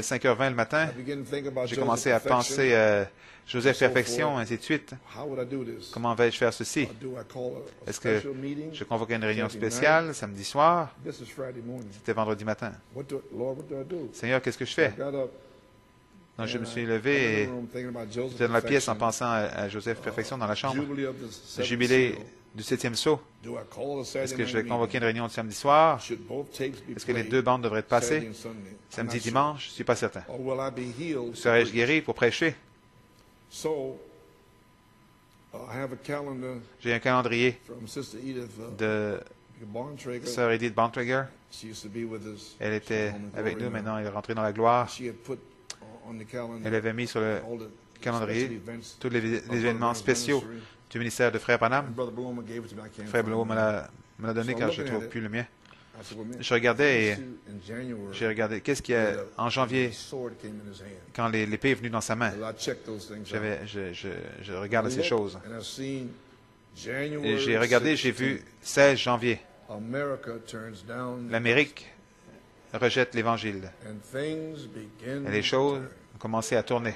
S2: 5h20 le matin, j'ai commencé à penser à Joseph Perfection, ainsi de suite. Comment vais-je faire ceci? Est-ce que je convoquais une réunion spéciale samedi soir? C'était vendredi matin. Seigneur, qu'est-ce que je fais? Donc, je me suis levé et j'étais dans la pièce en pensant à Joseph Perfection dans la chambre. Le jubilé du 7e sceau. Est-ce que je vais convoquer une réunion le samedi soir? Est-ce que les 2 bandes devraient être passées? Samedi, dimanche? Je ne suis pas certain. Serais-je guéri pour prêcher? J'ai un calendrier de Sœur Edith Bontrager. Elle était avec nous, maintenant elle est rentrée dans la gloire. Elle avait mis sur le calendrier tous les événements spéciaux du ministère de Frère Branham. Frère Blow me l'a donné car je ne trouve plus le mien. Je regardais et j'ai regardé qu'est-ce qu'il y a en janvier quand l'épée est venue dans sa main. Je regarde ces choses. Et j'ai regardé, j'ai vu 16 janvier. L'Amérique rejette l'Évangile. Et les choses ont commencé à tourner.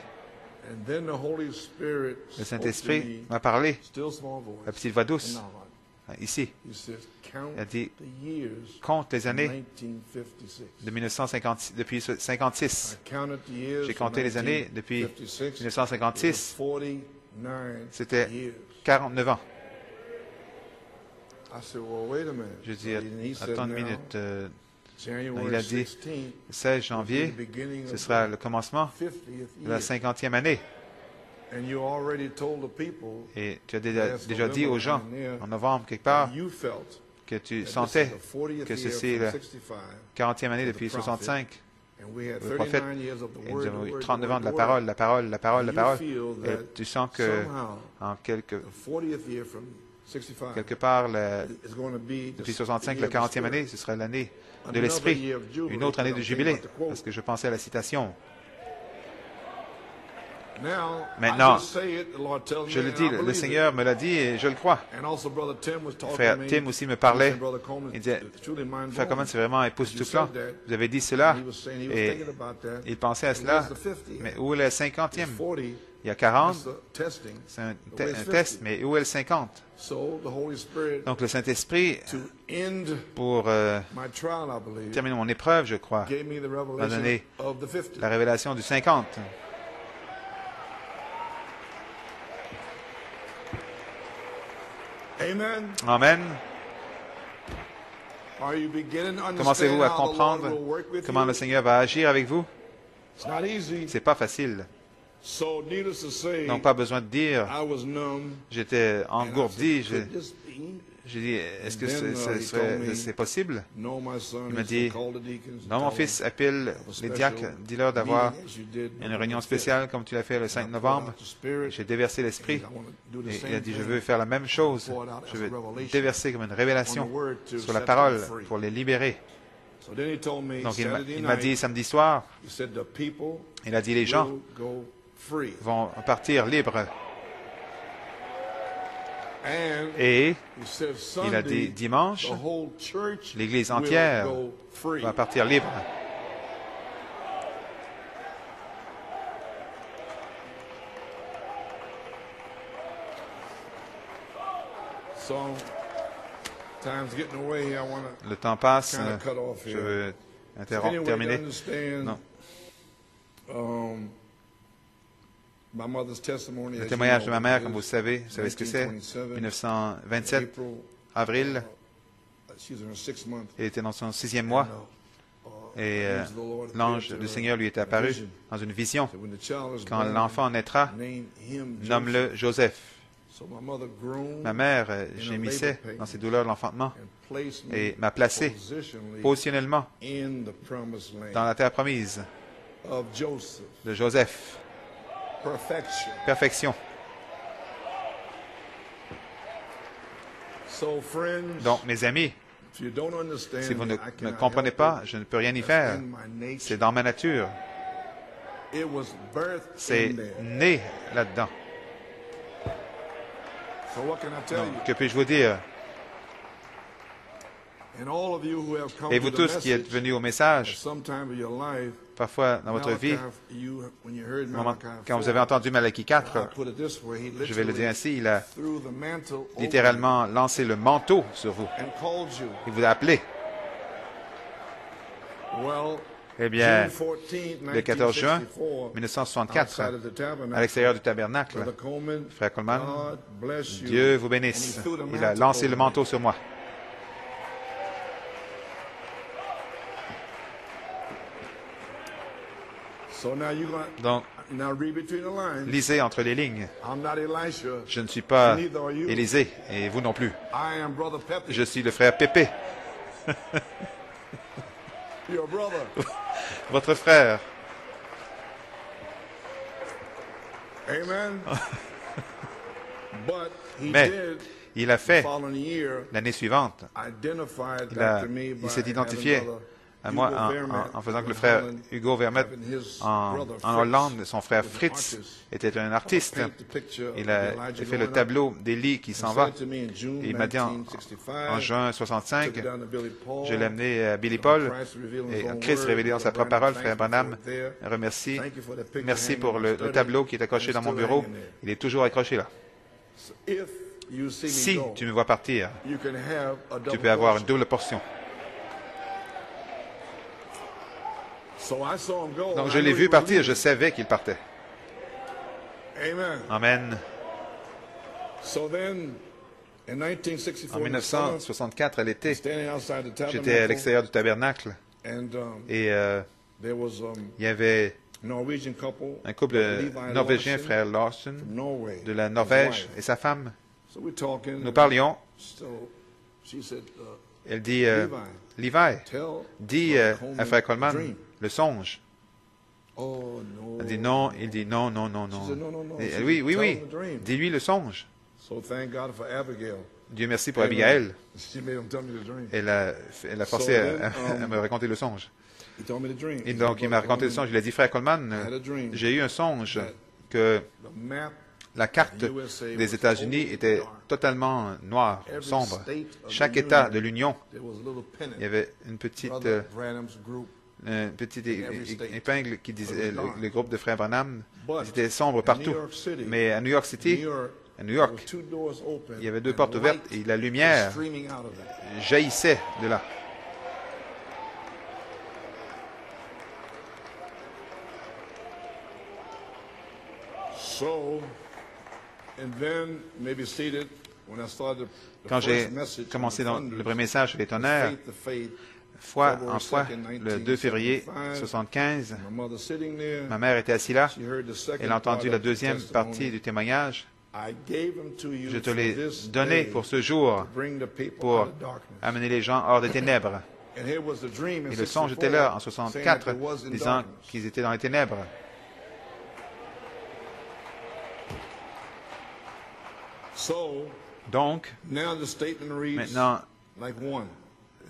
S2: Le Saint-Esprit m'a parlé, la petite voix douce, ici. Il a dit, compte les années de 1956, depuis 1956. J'ai compté les années depuis 1956. C'était 49 ans. Je dis, attends une minute. Il a dit, 16 janvier, ce sera le commencement de la 50e année. Et tu as déjà dit aux gens, en novembre, quelque part, que tu sentais que ceci est la 40e année depuis 65. le prophète, et nous avons eu 39 ans de la parole, la parole, la parole, la parole. Et tu sens que, en quelque part, depuis 65, la 40e année, ce sera l'année de l'Esprit, une autre année de jubilé, parce que je pensais à la citation. Maintenant, je le dis, le Seigneur me l'a dit et je le crois. Frère Tim aussi me parlait. Il disait, Frère Coleman, c'est vraiment époustouflant. Vous avez dit cela et il pensait à cela. Mais où est le 50e? Il y a 40, c'est un test, mais où est le 50? Donc le Saint-Esprit, pour terminer mon épreuve, je crois, m'a donné la révélation du 50. Amen. Commencez-vous à comprendre comment le Seigneur va agir avec vous? C'est pas facile. Donc, pas besoin de dire, j'étais engourdi. J'ai dit, est-ce que c'est possible? Il m'a dit, non, mon fils, appelle les diacres, dis-leur d'avoir une réunion spéciale comme tu l'as fait le 5 novembre. J'ai déversé l'Esprit. Et il a dit, je veux faire la même chose. Je veux déverser comme une révélation sur la parole pour les libérer. Donc, il m'a dit samedi soir, il a dit, les gens vont partir libres. Et il a dit, dimanche, l'Église entière va partir libre. Le temps passe, je veux terminer. Non. Le témoignage de ma mère, comme vous savez ce que c'est, 1927, avril, elle était dans son 6e mois, et l'ange du Seigneur lui est apparu dans une vision. Quand l'enfant naîtra, nomme-le Joseph. Ma mère gémissait dans ses douleurs de l'enfantement et m'a placé positionnellement dans la terre promise de Joseph. Perfection. Donc, mes amis, si vous ne me comprenez pas, je ne peux rien y faire. C'est dans ma nature. C'est né là-dedans. Donc, que puis-je vous dire? Et vous tous qui êtes venus au message, parfois dans votre vie, quand vous avez entendu Malachie 4, je vais le dire ainsi, il a littéralement lancé le manteau sur vous. Il vous a appelé. Eh bien, le 14 juin 1964, à l'extérieur du tabernacle, Frère Coleman, Dieu vous bénisse. Il a lancé le manteau sur moi. Donc, lisez entre les lignes. Je ne suis pas Élisée, et vous non plus. Je suis le frère Pépé. Votre frère. Mais il a fait, l'année suivante, il s'est identifié à moi en faisant que le frère Hugo Vermette en Hollande, son frère Fritz, était un artiste. Il a fait le tableau d'Élie qui s'en va. Et il m'a dit en juin 65, je l'ai amené à Billy Paul, et Christ révélé dans sa propre parole, frère Branham, remercie. Merci pour le tableau qui est accroché dans mon bureau. Il est toujours accroché là. Si tu me vois partir, tu peux avoir une double portion. Donc, je l'ai vu partir, je savais qu'il partait. Amen. En 1964, à l'été, j'étais à l'extérieur du tabernacle et il y avait un couple norvégien, frère Larsen, de la Norvège, et sa femme. Nous parlions. Elle dit, Levi, dis à frère Coleman le songe. Elle dit non, il dit non, non, non, non. Oui, oui, oui, dis-lui le songe. Dieu merci pour Abigail. Elle a forcé à me raconter le songe. Et donc, il m'a raconté le songe. Il a dit, frère Coleman, j'ai eu un songe que la carte des États-Unis était totalement noire, sombre. Chaque État de l'Union, il y avait une petite épingle qui disait le groupe de frères Branham. C'était sombre partout. Mais à New York City, à New York, il y avait deux portes ouvertes et la lumière jaillissait de là. Quand j'ai commencé dans le premier message sur les tonnerres, foi en foi, le 2 février 1975, ma mère était assise là. Elle a entendu la deuxième partie du témoignage. Je te l'ai donné pour ce jour, pour amener les gens hors des ténèbres. Et le songe était là en 1964, disant qu'ils étaient dans les ténèbres. Donc, maintenant,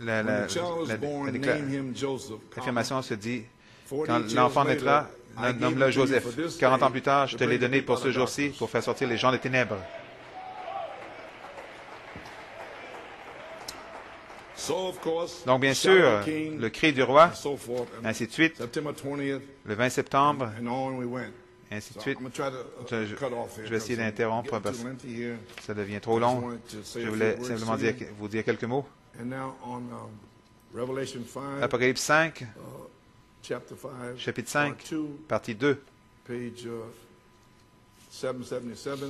S2: l'affirmation se dit, quand l'enfant naîtra, nomme-le Joseph. 40 ans plus tard, je te l'ai donné pour ce jour-ci, pour faire sortir les gens des ténèbres. Donc, bien sûr, le cri du roi, ainsi de suite, le 20 septembre, et ainsi de suite. Je vais essayer d'interrompre parce que ça devient trop long. Je voulais simplement vous dire quelques mots. Apocalypse 5, chapitre 5, partie 2,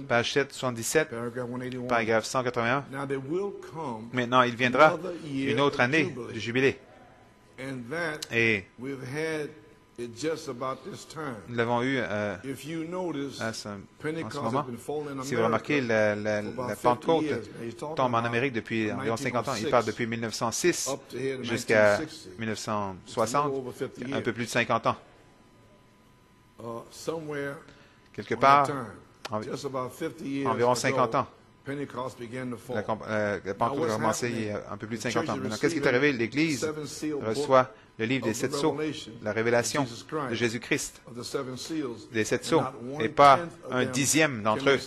S2: page 777, paragraphe 181. Maintenant, il viendra une autre année du jubilé. Et nous l'avons eu en ce moment. Si vous remarquez, la Pentecôte tombe en Amérique depuis environ 50 ans. Il parle depuis 1906 jusqu'à 1960, un peu plus de 50 ans. Quelque part, environ 50 ans. La Pentecôte a commencé il y a un peu plus de 50 ans. Maintenant, qu'est-ce qui est arrivé? L'Église reçoit le livre des 7 sceaux, la révélation de Jésus-Christ, des 7 sceaux, et pas un dixième d'entre eux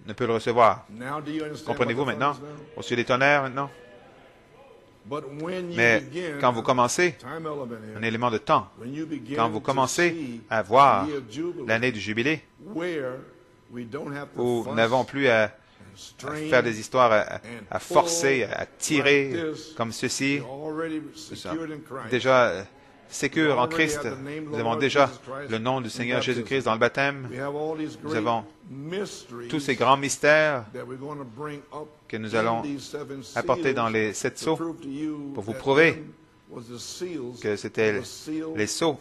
S2: ne peut le recevoir. Comprenez-vous maintenant? Au sujet des tonnerres, maintenant? Mais quand vous commencez, un élément de temps, quand vous commencez à voir l'année du jubilé, où nous n'avons plus à faire des histoires, à forcer, à tirer comme ceci, déjà sécures en Christ. Nous avons déjà le nom du Seigneur Jésus-Christ dans le baptême. Nous avons tous ces grands mystères que nous allons apporter dans les 7 sceaux pour vous prouver que c'était les sceaux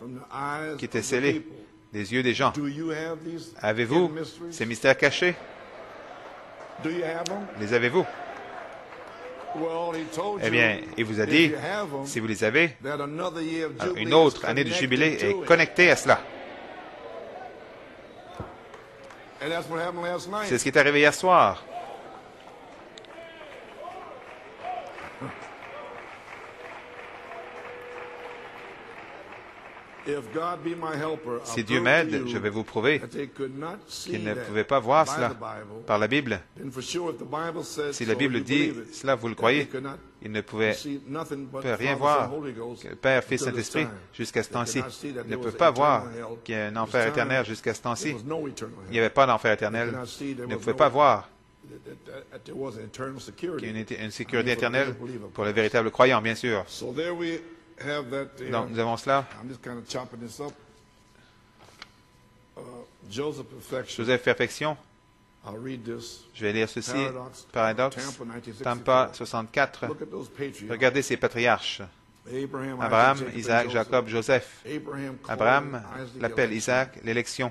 S2: qui étaient scellés des yeux des gens. Avez-vous ces mystères cachés? Les avez-vous? Eh bien, il vous a dit, si vous les avez, alors une autre année de jubilé est connectée à cela. C'est ce qui est arrivé hier soir. Si Dieu m'aide, je vais vous prouver qu'il ne pouvait pas voir cela par la Bible. Si la Bible dit cela, vous le croyez, il ne pouvait rien voir, Père, Fils, Saint-Esprit, jusqu'à ce temps-ci. Il ne peut pas voir qu'il y a un enfer éternel jusqu'à ce temps-ci. Il n'y avait pas d'enfer éternel. Il ne pouvait pas voir qu'il y a une sécurité éternelle pour les véritables croyants, bien sûr. Donc, nous avons cela. Joseph Perfection. Je vais lire ceci. Paradoxe. Tampa 64. Regardez ces patriarches. Abraham, Isaac, Jacob, Joseph. Abraham l'appelle Isaac l'élection.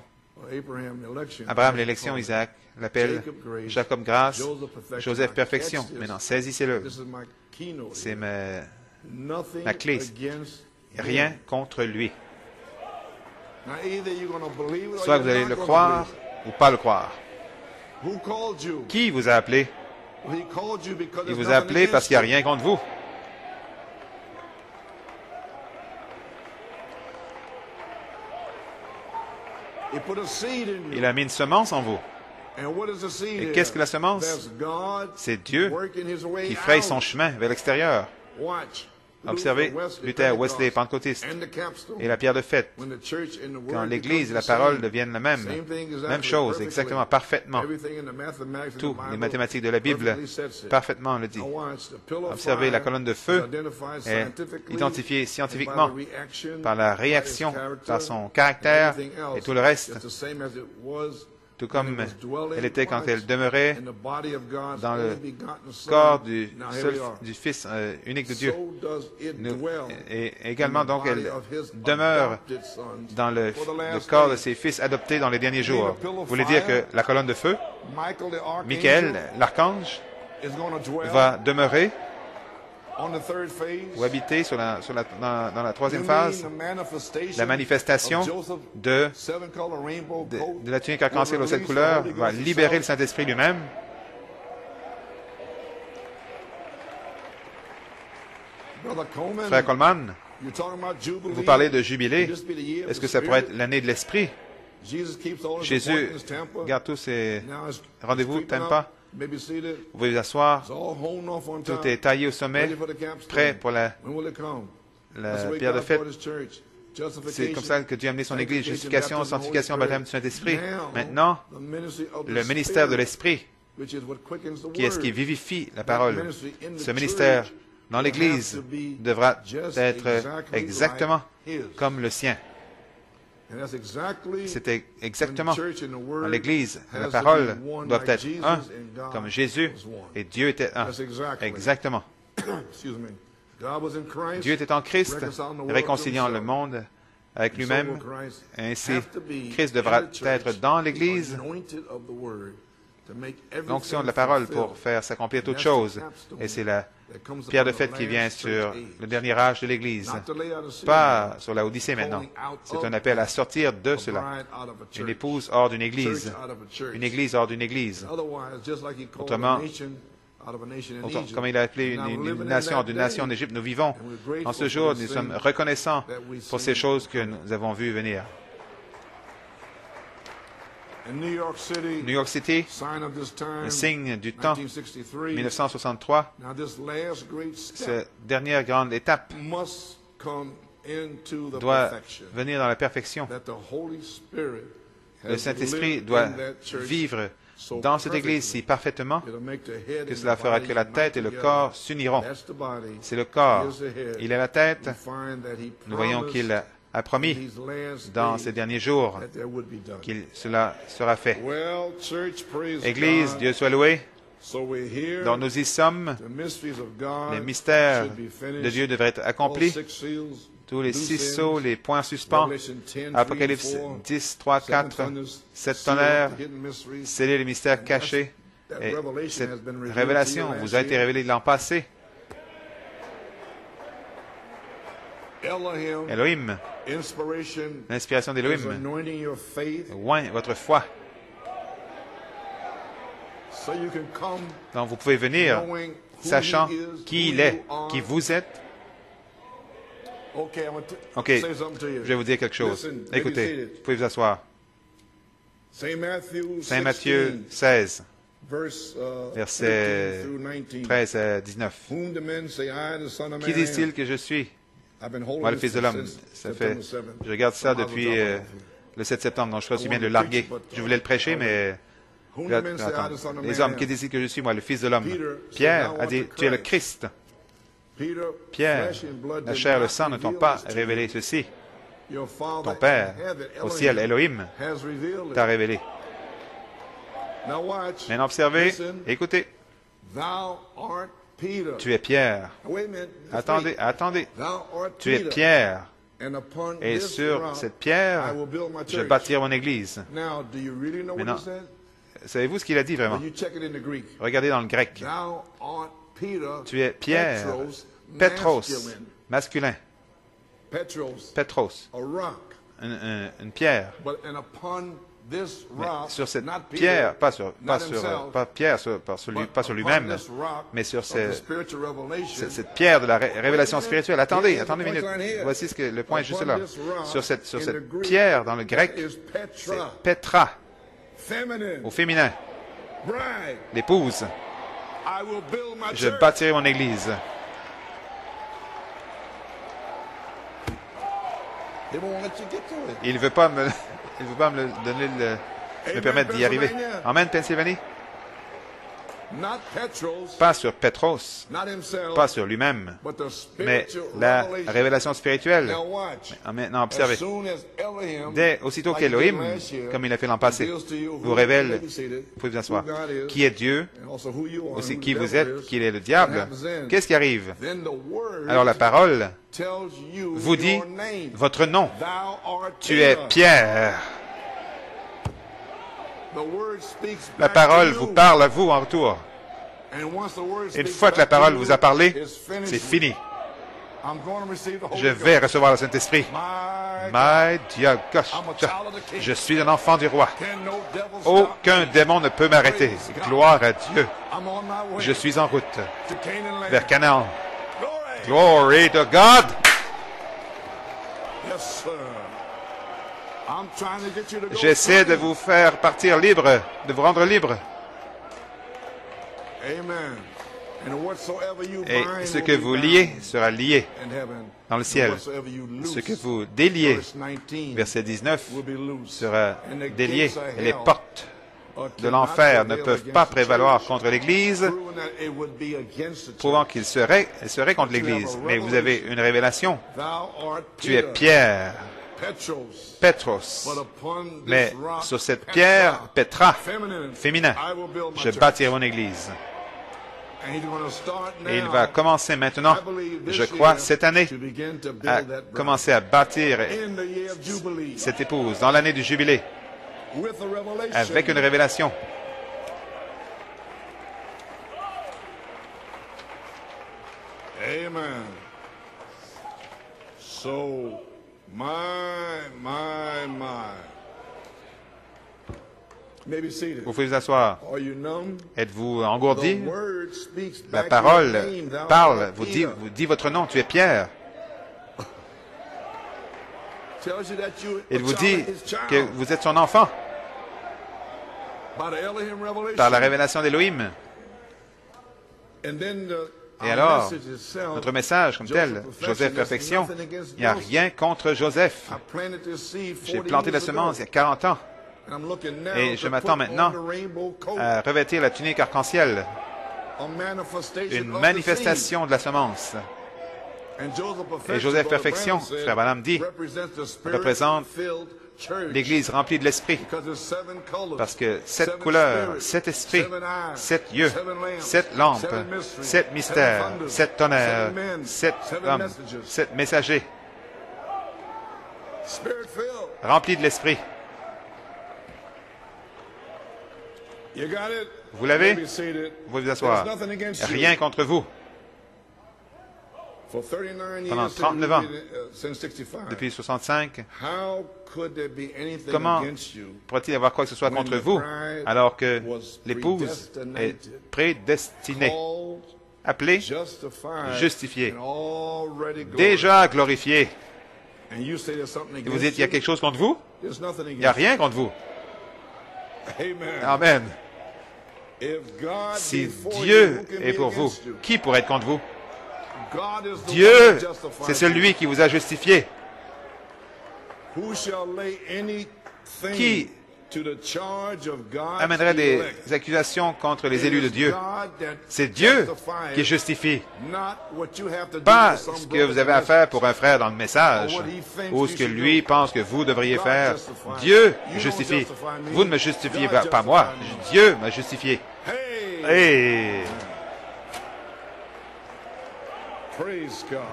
S2: Abraham, l'élection, Isaac, l'appel, Jacob, grâce, Joseph, perfection. Maintenant, saisissez-le. C'est ma clé. Rien contre lui. Soit vous allez le croire ou pas le croire. Qui vous a appelé? Il vous a appelé parce qu'il n'y a rien contre vous. Il a mis une semence en vous. Et qu'est-ce que la semence? C'est Dieu qui fraye son chemin vers l'extérieur. Observez Luther, Wesley, Pentecôtiste et la pierre de fête. Quand l'Église et la parole deviennent la même chose, exactement, parfaitement. Tous les mathématiques de la Bible, parfaitement le dit. Observez la colonne de feu est identifiée scientifiquement par la réaction, par son caractère et tout le reste. Tout comme elle était quand elle demeurait dans le corps du Fils unique de Dieu. Et également, donc, elle demeure dans le corps de ses fils adoptés dans les derniers jours. Vous voulez dire que la colonne de feu, Michael, l'archange, va demeurer ou habiter dans la troisième phase, la manifestation de la tunique arc-en-ciel aux 7 couleurs va libérer le Saint-Esprit lui-même. Frère Coleman, vous parlez de jubilé. Est-ce que ça pourrait être l'année de l'Esprit? Jésus garde tous ses rendez-vous, t'aimes pas? Vous pouvez vous asseoir. Tout est taillé au sommet, prêt pour la pierre de fête. C'est comme ça que Dieu a amené son Église. Justification, sanctification, baptême du Saint-Esprit. Maintenant, le ministère de l'Esprit, qui est ce qui vivifie la parole. Ce ministère dans l'Église devra être exactement comme le sien. C'était exactement dans l'Église. La parole doit être un, comme Jésus et Dieu était un. Exactement. Dieu était en Christ, réconciliant le monde avec lui-même. Ainsi, Christ devra être dans l'Église, l'onction de la parole pour faire s'accomplir toutes choses. Et c'est la pierre de fête qui vient sur le dernier âge de l'Église. Pas sur la Odyssée maintenant. C'est un appel à sortir de cela. Une épouse hors d'une Église. Une Église hors d'une Église. Autrement, comme il a appelé une nation d'une nation en Égypte, nous vivons. En ce jour, nous sommes reconnaissants pour ces choses que nous avons vues venir. New York City, un signe du temps, 1963, cette dernière grande étape doit venir dans la perfection. Le Saint-Esprit doit vivre dans cette Église si parfaitement que cela fera que la tête et le corps s'uniront. C'est le corps. Il est la tête. Nous voyons qu'il a promis dans ces derniers jours que cela sera fait. Église, Dieu soit loué. Donc nous y sommes. Les mystères de Dieu devraient être accomplis. Tous les 6 sceaux, les points suspens. Apocalypse 10, 3, 4, 7 tonnerres, sceller les mystères cachés. Et cette révélation vous a été révélée l'an passé. Elohim, l'inspiration d'Elohim, oint votre foi. Donc vous pouvez venir sachant qui il est, qui vous êtes. OK, je vais vous dire quelque chose. Écoutez, vous pouvez vous asseoir. Saint Matthieu 16, versets 13 à 19. Qui disent-ils que je suis? Moi, le Fils de l'homme. Je regarde ça depuis le 7 septembre, donc je crois que je viens de le larguer. Je voulais le prêcher, mais les hommes, qui disent que je suis, moi, le Fils de l'homme? Pierre a dit, tu es le Christ. Pierre, la chair et le sang ne t'ont pas révélé ceci. Ton Père, au ciel, Elohim, t'a révélé. Maintenant, observez, écoutez. Tu es Pierre. Attendez. Tu es Pierre. Et sur cette pierre, je bâtirai mon église. Maintenant, savez-vous ce qu'il a dit vraiment? Regardez dans le grec. Tu es Pierre, Petros, masculin. Petros, une pierre. Mais sur cette pierre, pas sur lui-même, mais sur cette pierre de la révélation spirituelle. Attendez une minute. Voici le point juste là. Sur cette pierre, dans le grec, c'est Petra, au féminin, l'épouse. Je bâtirai mon église. Il ne veut pas me donner me permettre d'y arriver. Amen, Pennsylvanie. Pas sur Petros, pas sur lui-même, mais la révélation spirituelle. Maintenant, observez. Aussitôt qu'Élohim, comme il a fait l'an passé, vous révèle, vous pouvez vous asseoir, qui est Dieu, aussi qui vous êtes, qui est le diable, qu'est-ce qui arrive? Alors la parole vous dit votre nom. Tu es Pierre. La parole vous parle à vous en retour. Une fois que la parole vous a parlé, c'est fini. Je vais recevoir le Saint-Esprit. My dear gosh, je suis un enfant du roi. Aucun démon ne peut m'arrêter. Gloire à Dieu. Je suis en route vers Canaan. Glory to God. J'essaie de vous faire partir libre, de vous rendre libre. Et ce que vous liez sera lié dans le ciel. Ce que vous déliez, verset 19, sera délié. Et les portes de l'enfer ne peuvent pas prévaloir contre l'Église, prouvant qu'ils seraient contre l'Église. Mais vous avez une révélation. Tu es Pierre, Petros, mais sur cette pierre, Petra, féminin, je bâtirai mon église. Et il va commencer maintenant, je crois, cette année, à commencer à bâtir cette épouse dans l'année du jubilé, avec une révélation.
S1: Amen. So, my.
S2: Vous pouvez vous asseoir. Êtes-vous engourdi? La parole parle, vous dit votre nom, tu es Pierre. Il vous dit que vous êtes son enfant par la révélation d'Élohim. Et alors, notre message comme tel, Joseph Perfection, il n'y a rien contre Joseph. J'ai planté la semence il y a 40 ans. Et je m'attends maintenant à revêtir la tunique arc-en-ciel, une manifestation de la semence. Et Joseph Perfection, frère Branham dit, représente l'Église remplie de l'Esprit, parce que 7 couleurs, 7 esprits, 7 yeux, 7 lampes, 7 mystères, 7 tonnerres, 7 hommes, 7 messagers, remplis de l'Esprit. Vous l'avez? Vous pouvez vous asseoir. Rien contre vous. Pendant 39 ans, depuis 65, comment pourrait-il y avoir quoi que ce soit contre vous alors que l'épouse est prédestinée, appelée, justifiée, déjà glorifiée? Et vous dites, il y a quelque chose contre vous? Il n'y a rien contre vous. Amen. Si Dieu est pour vous, qui pourrait être contre vous? Dieu, c'est celui qui vous a justifié. Qui amènerait des accusations contre les élus de Dieu? C'est Dieu qui justifie. Pas ce que vous avez à faire pour un frère dans le message, ou ce que lui pense que vous devriez faire. Dieu justifie. Vous ne me justifiez pas moi. Dieu m'a justifié. Hey!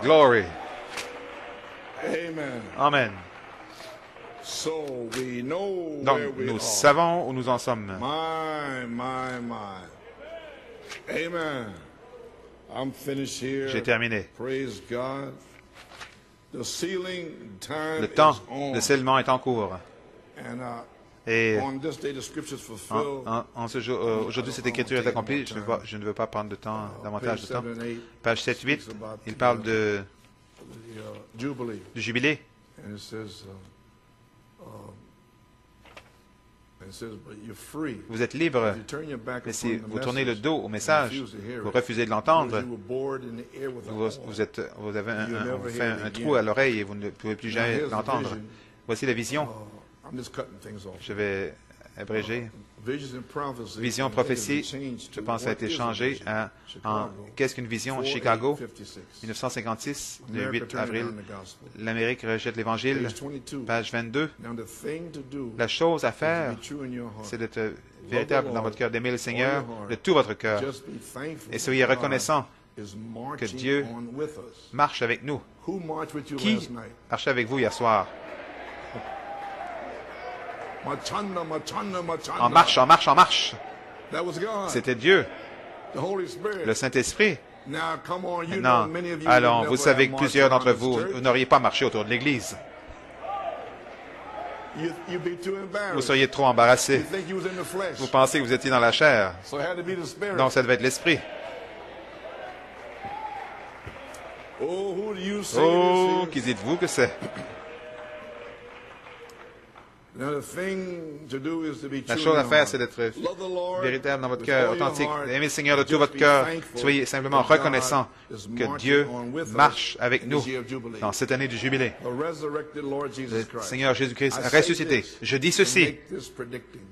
S2: Glory. Amen. Donc, nous savons où nous en sommes. J'ai terminé. Le temps de scellement est en cours. Et aujourd'hui, cette écriture est accomplie. Je ne veux pas prendre davantage de temps. Page 7-8, il parle du jubilé. Vous êtes libre, mais si vous tournez le dos au message, vous refusez de l'entendre, vous avez fait un trou à l'oreille et vous ne pouvez plus jamais l'entendre. Voici la vision. Je vais abréger. Vision, prophétie, je pense, a été changé en qu'est-ce qu'une vision? Chicago, 1956, le 8 avril. L'Amérique rejette l'Évangile, page 22. La chose à faire, c'est d'être véritable dans votre cœur, d'aimer le Seigneur de tout votre cœur. Et soyez reconnaissant que Dieu marche avec nous. Qui marchait avec vous hier soir? En marche, en marche, en marche. C'était Dieu, le Saint-Esprit. Maintenant, allons, vous savez que plusieurs d'entre vous, vous n'auriez pas marché autour de l'Église. Vous seriez trop embarrassé. Vous pensez que vous étiez dans la chair. Donc, ça devait être l'Esprit. Oh, qui dites-vous que c'est? La chose à faire, c'est d'être véritable dans votre cœur, authentique. Aimez le Seigneur de tout votre cœur. Soyez simplement reconnaissant que Dieu marche avec nous dans cette année du jubilé. Le Seigneur Jésus-Christ a ressuscité. Je dis ceci.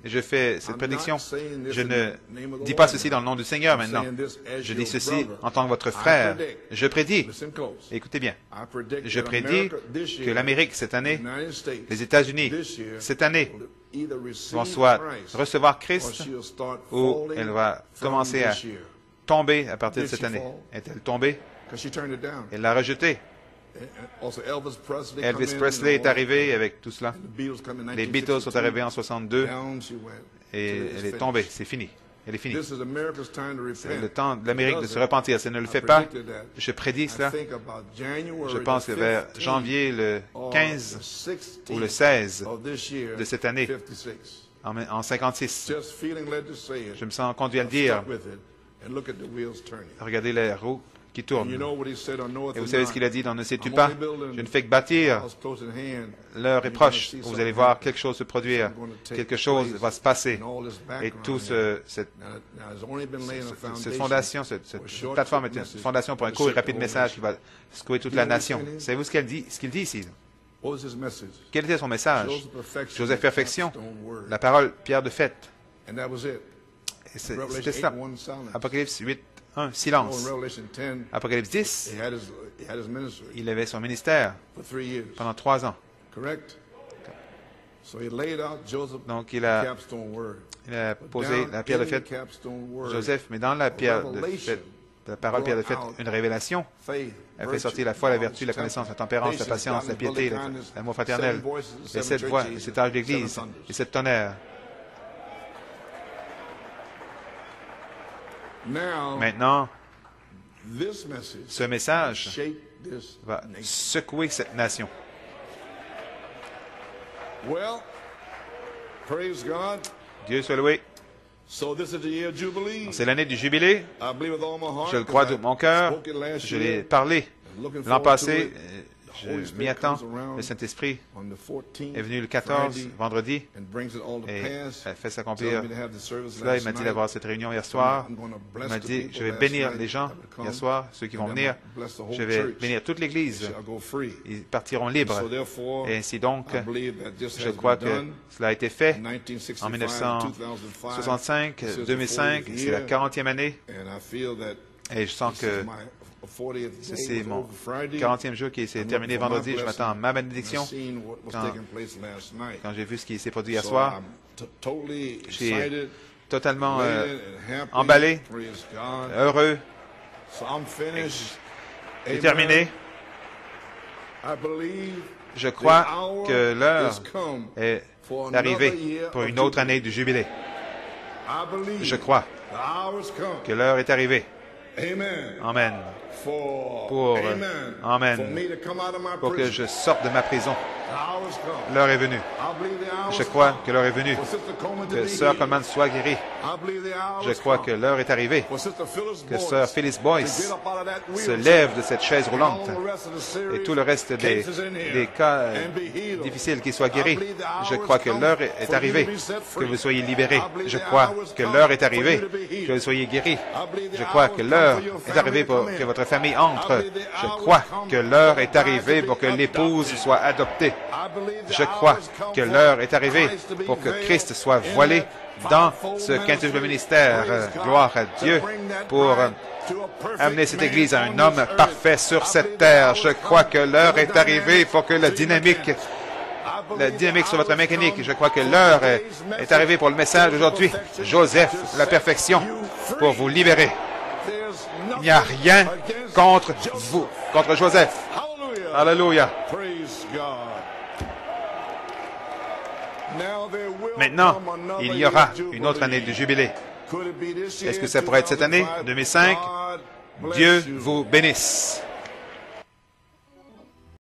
S2: Je fais cette prédiction. Je ne dis pas ceci dans le nom du Seigneur maintenant. Je dis ceci en tant que votre frère. Je prédis. Écoutez bien. Je prédis que l'Amérique cette année, les États-Unis cette année, vont soit recevoir Christ ou elle va commencer à tomber à partir de cette année. Est-elle tombée? Elle l'a rejetée. Elvis Presley est arrivé avec tout cela. Les Beatles sont arrivés en 62 et elle est tombée. C'est fini. Elle est finie. C'est le temps de l'Amérique de se repentir. Si elle ne le fait pas, je prédis cela. Je pense que vers janvier le 15 ou le 16 de cette année, en 56, je me sens conduit à le dire. Regardez les roues qui tournent. Et vous savez ce qu'il a dit dans Ne sais-tu pas? Je ne fais que bâtir. L'heure est proche. Vous allez voir quelque chose se produire. Quelque chose va se passer. Et tout cette fondation, cette plateforme est une fondation pour un court et rapide message qui va secouer toute la nation. Savez-vous ce qu'il dit ici? Quel était son message? Joseph Perfection, la parole Pierre de Fête. Et c'était ça. Apocalypse 8. Silence. Apocalypse 10, il avait son ministère pendant 3 ans. Donc, il a posé la pierre de fête, Joseph, mais dans la pierre de fête, la parole pierre de fête, une révélation. Elle fait sortir la foi, la vertu, la connaissance, la tempérance, la patience, la piété, l'amour fraternel, les 7 voix, les 7 âges d'Église, les 7 tonnerres. Maintenant, ce message va secouer cette nation. Dieu soit loué. C'est l'année du jubilé. Je le crois de mon cœur. Je l'ai parlé l'an passé. Je m'y attends. Le Saint-Esprit est venu le 14, vendredi, et a fait s'accomplir cela. Il m'a dit d'avoir cette réunion hier soir. Il m'a dit, je vais bénir les gens hier soir, ceux qui vont venir. Je vais bénir toute l'Église. Ils partiront libres. Et ainsi donc, je crois que cela a été fait en 1965, 2005. C'est la 40e année. Et je sens que c'est mon 40e jour qui s'est terminé vendredi. Je m'attends à ma bénédiction. Quand j'ai vu ce qui s'est produit hier soir, je suis totalement emballé, heureux. J'ai terminé. Je crois que l'heure est arrivée pour une autre année du jubilé. Je crois que l'heure est arrivée. Amen. Pour que je sorte de ma prison. L'heure est venue. Je crois que l'heure est venue. Que Sœur Coleman soit guérie. Je crois que l'heure est arrivée. Que Sœur Phyllis Boyce se lève de cette chaise roulante. Et tout le reste des cas difficiles qui soient guéris. Je crois que l'heure est arrivée. Que vous soyez libérés. Je crois que l'heure est arrivée. Que vous soyez guéris. Je crois que l'heure est arrivée pour que votre famille entre. Je crois que l'heure est arrivée pour que l'épouse soit adoptée. Je crois que l'heure est arrivée pour que Christ soit voilé dans ce quintuple ministère. Gloire à Dieu pour amener cette Église à un homme parfait sur cette terre. Je crois que l'heure est arrivée pour que la dynamique sur votre mécanique, je crois que l'heure est arrivée pour le message d'aujourd'hui. Joseph, la perfection, pour vous libérer. Il n'y a rien contre vous, contre Joseph. Alléluia. Maintenant, il y aura une autre année du jubilé. Est-ce que ça pourrait être cette année, 2005? Dieu vous bénisse.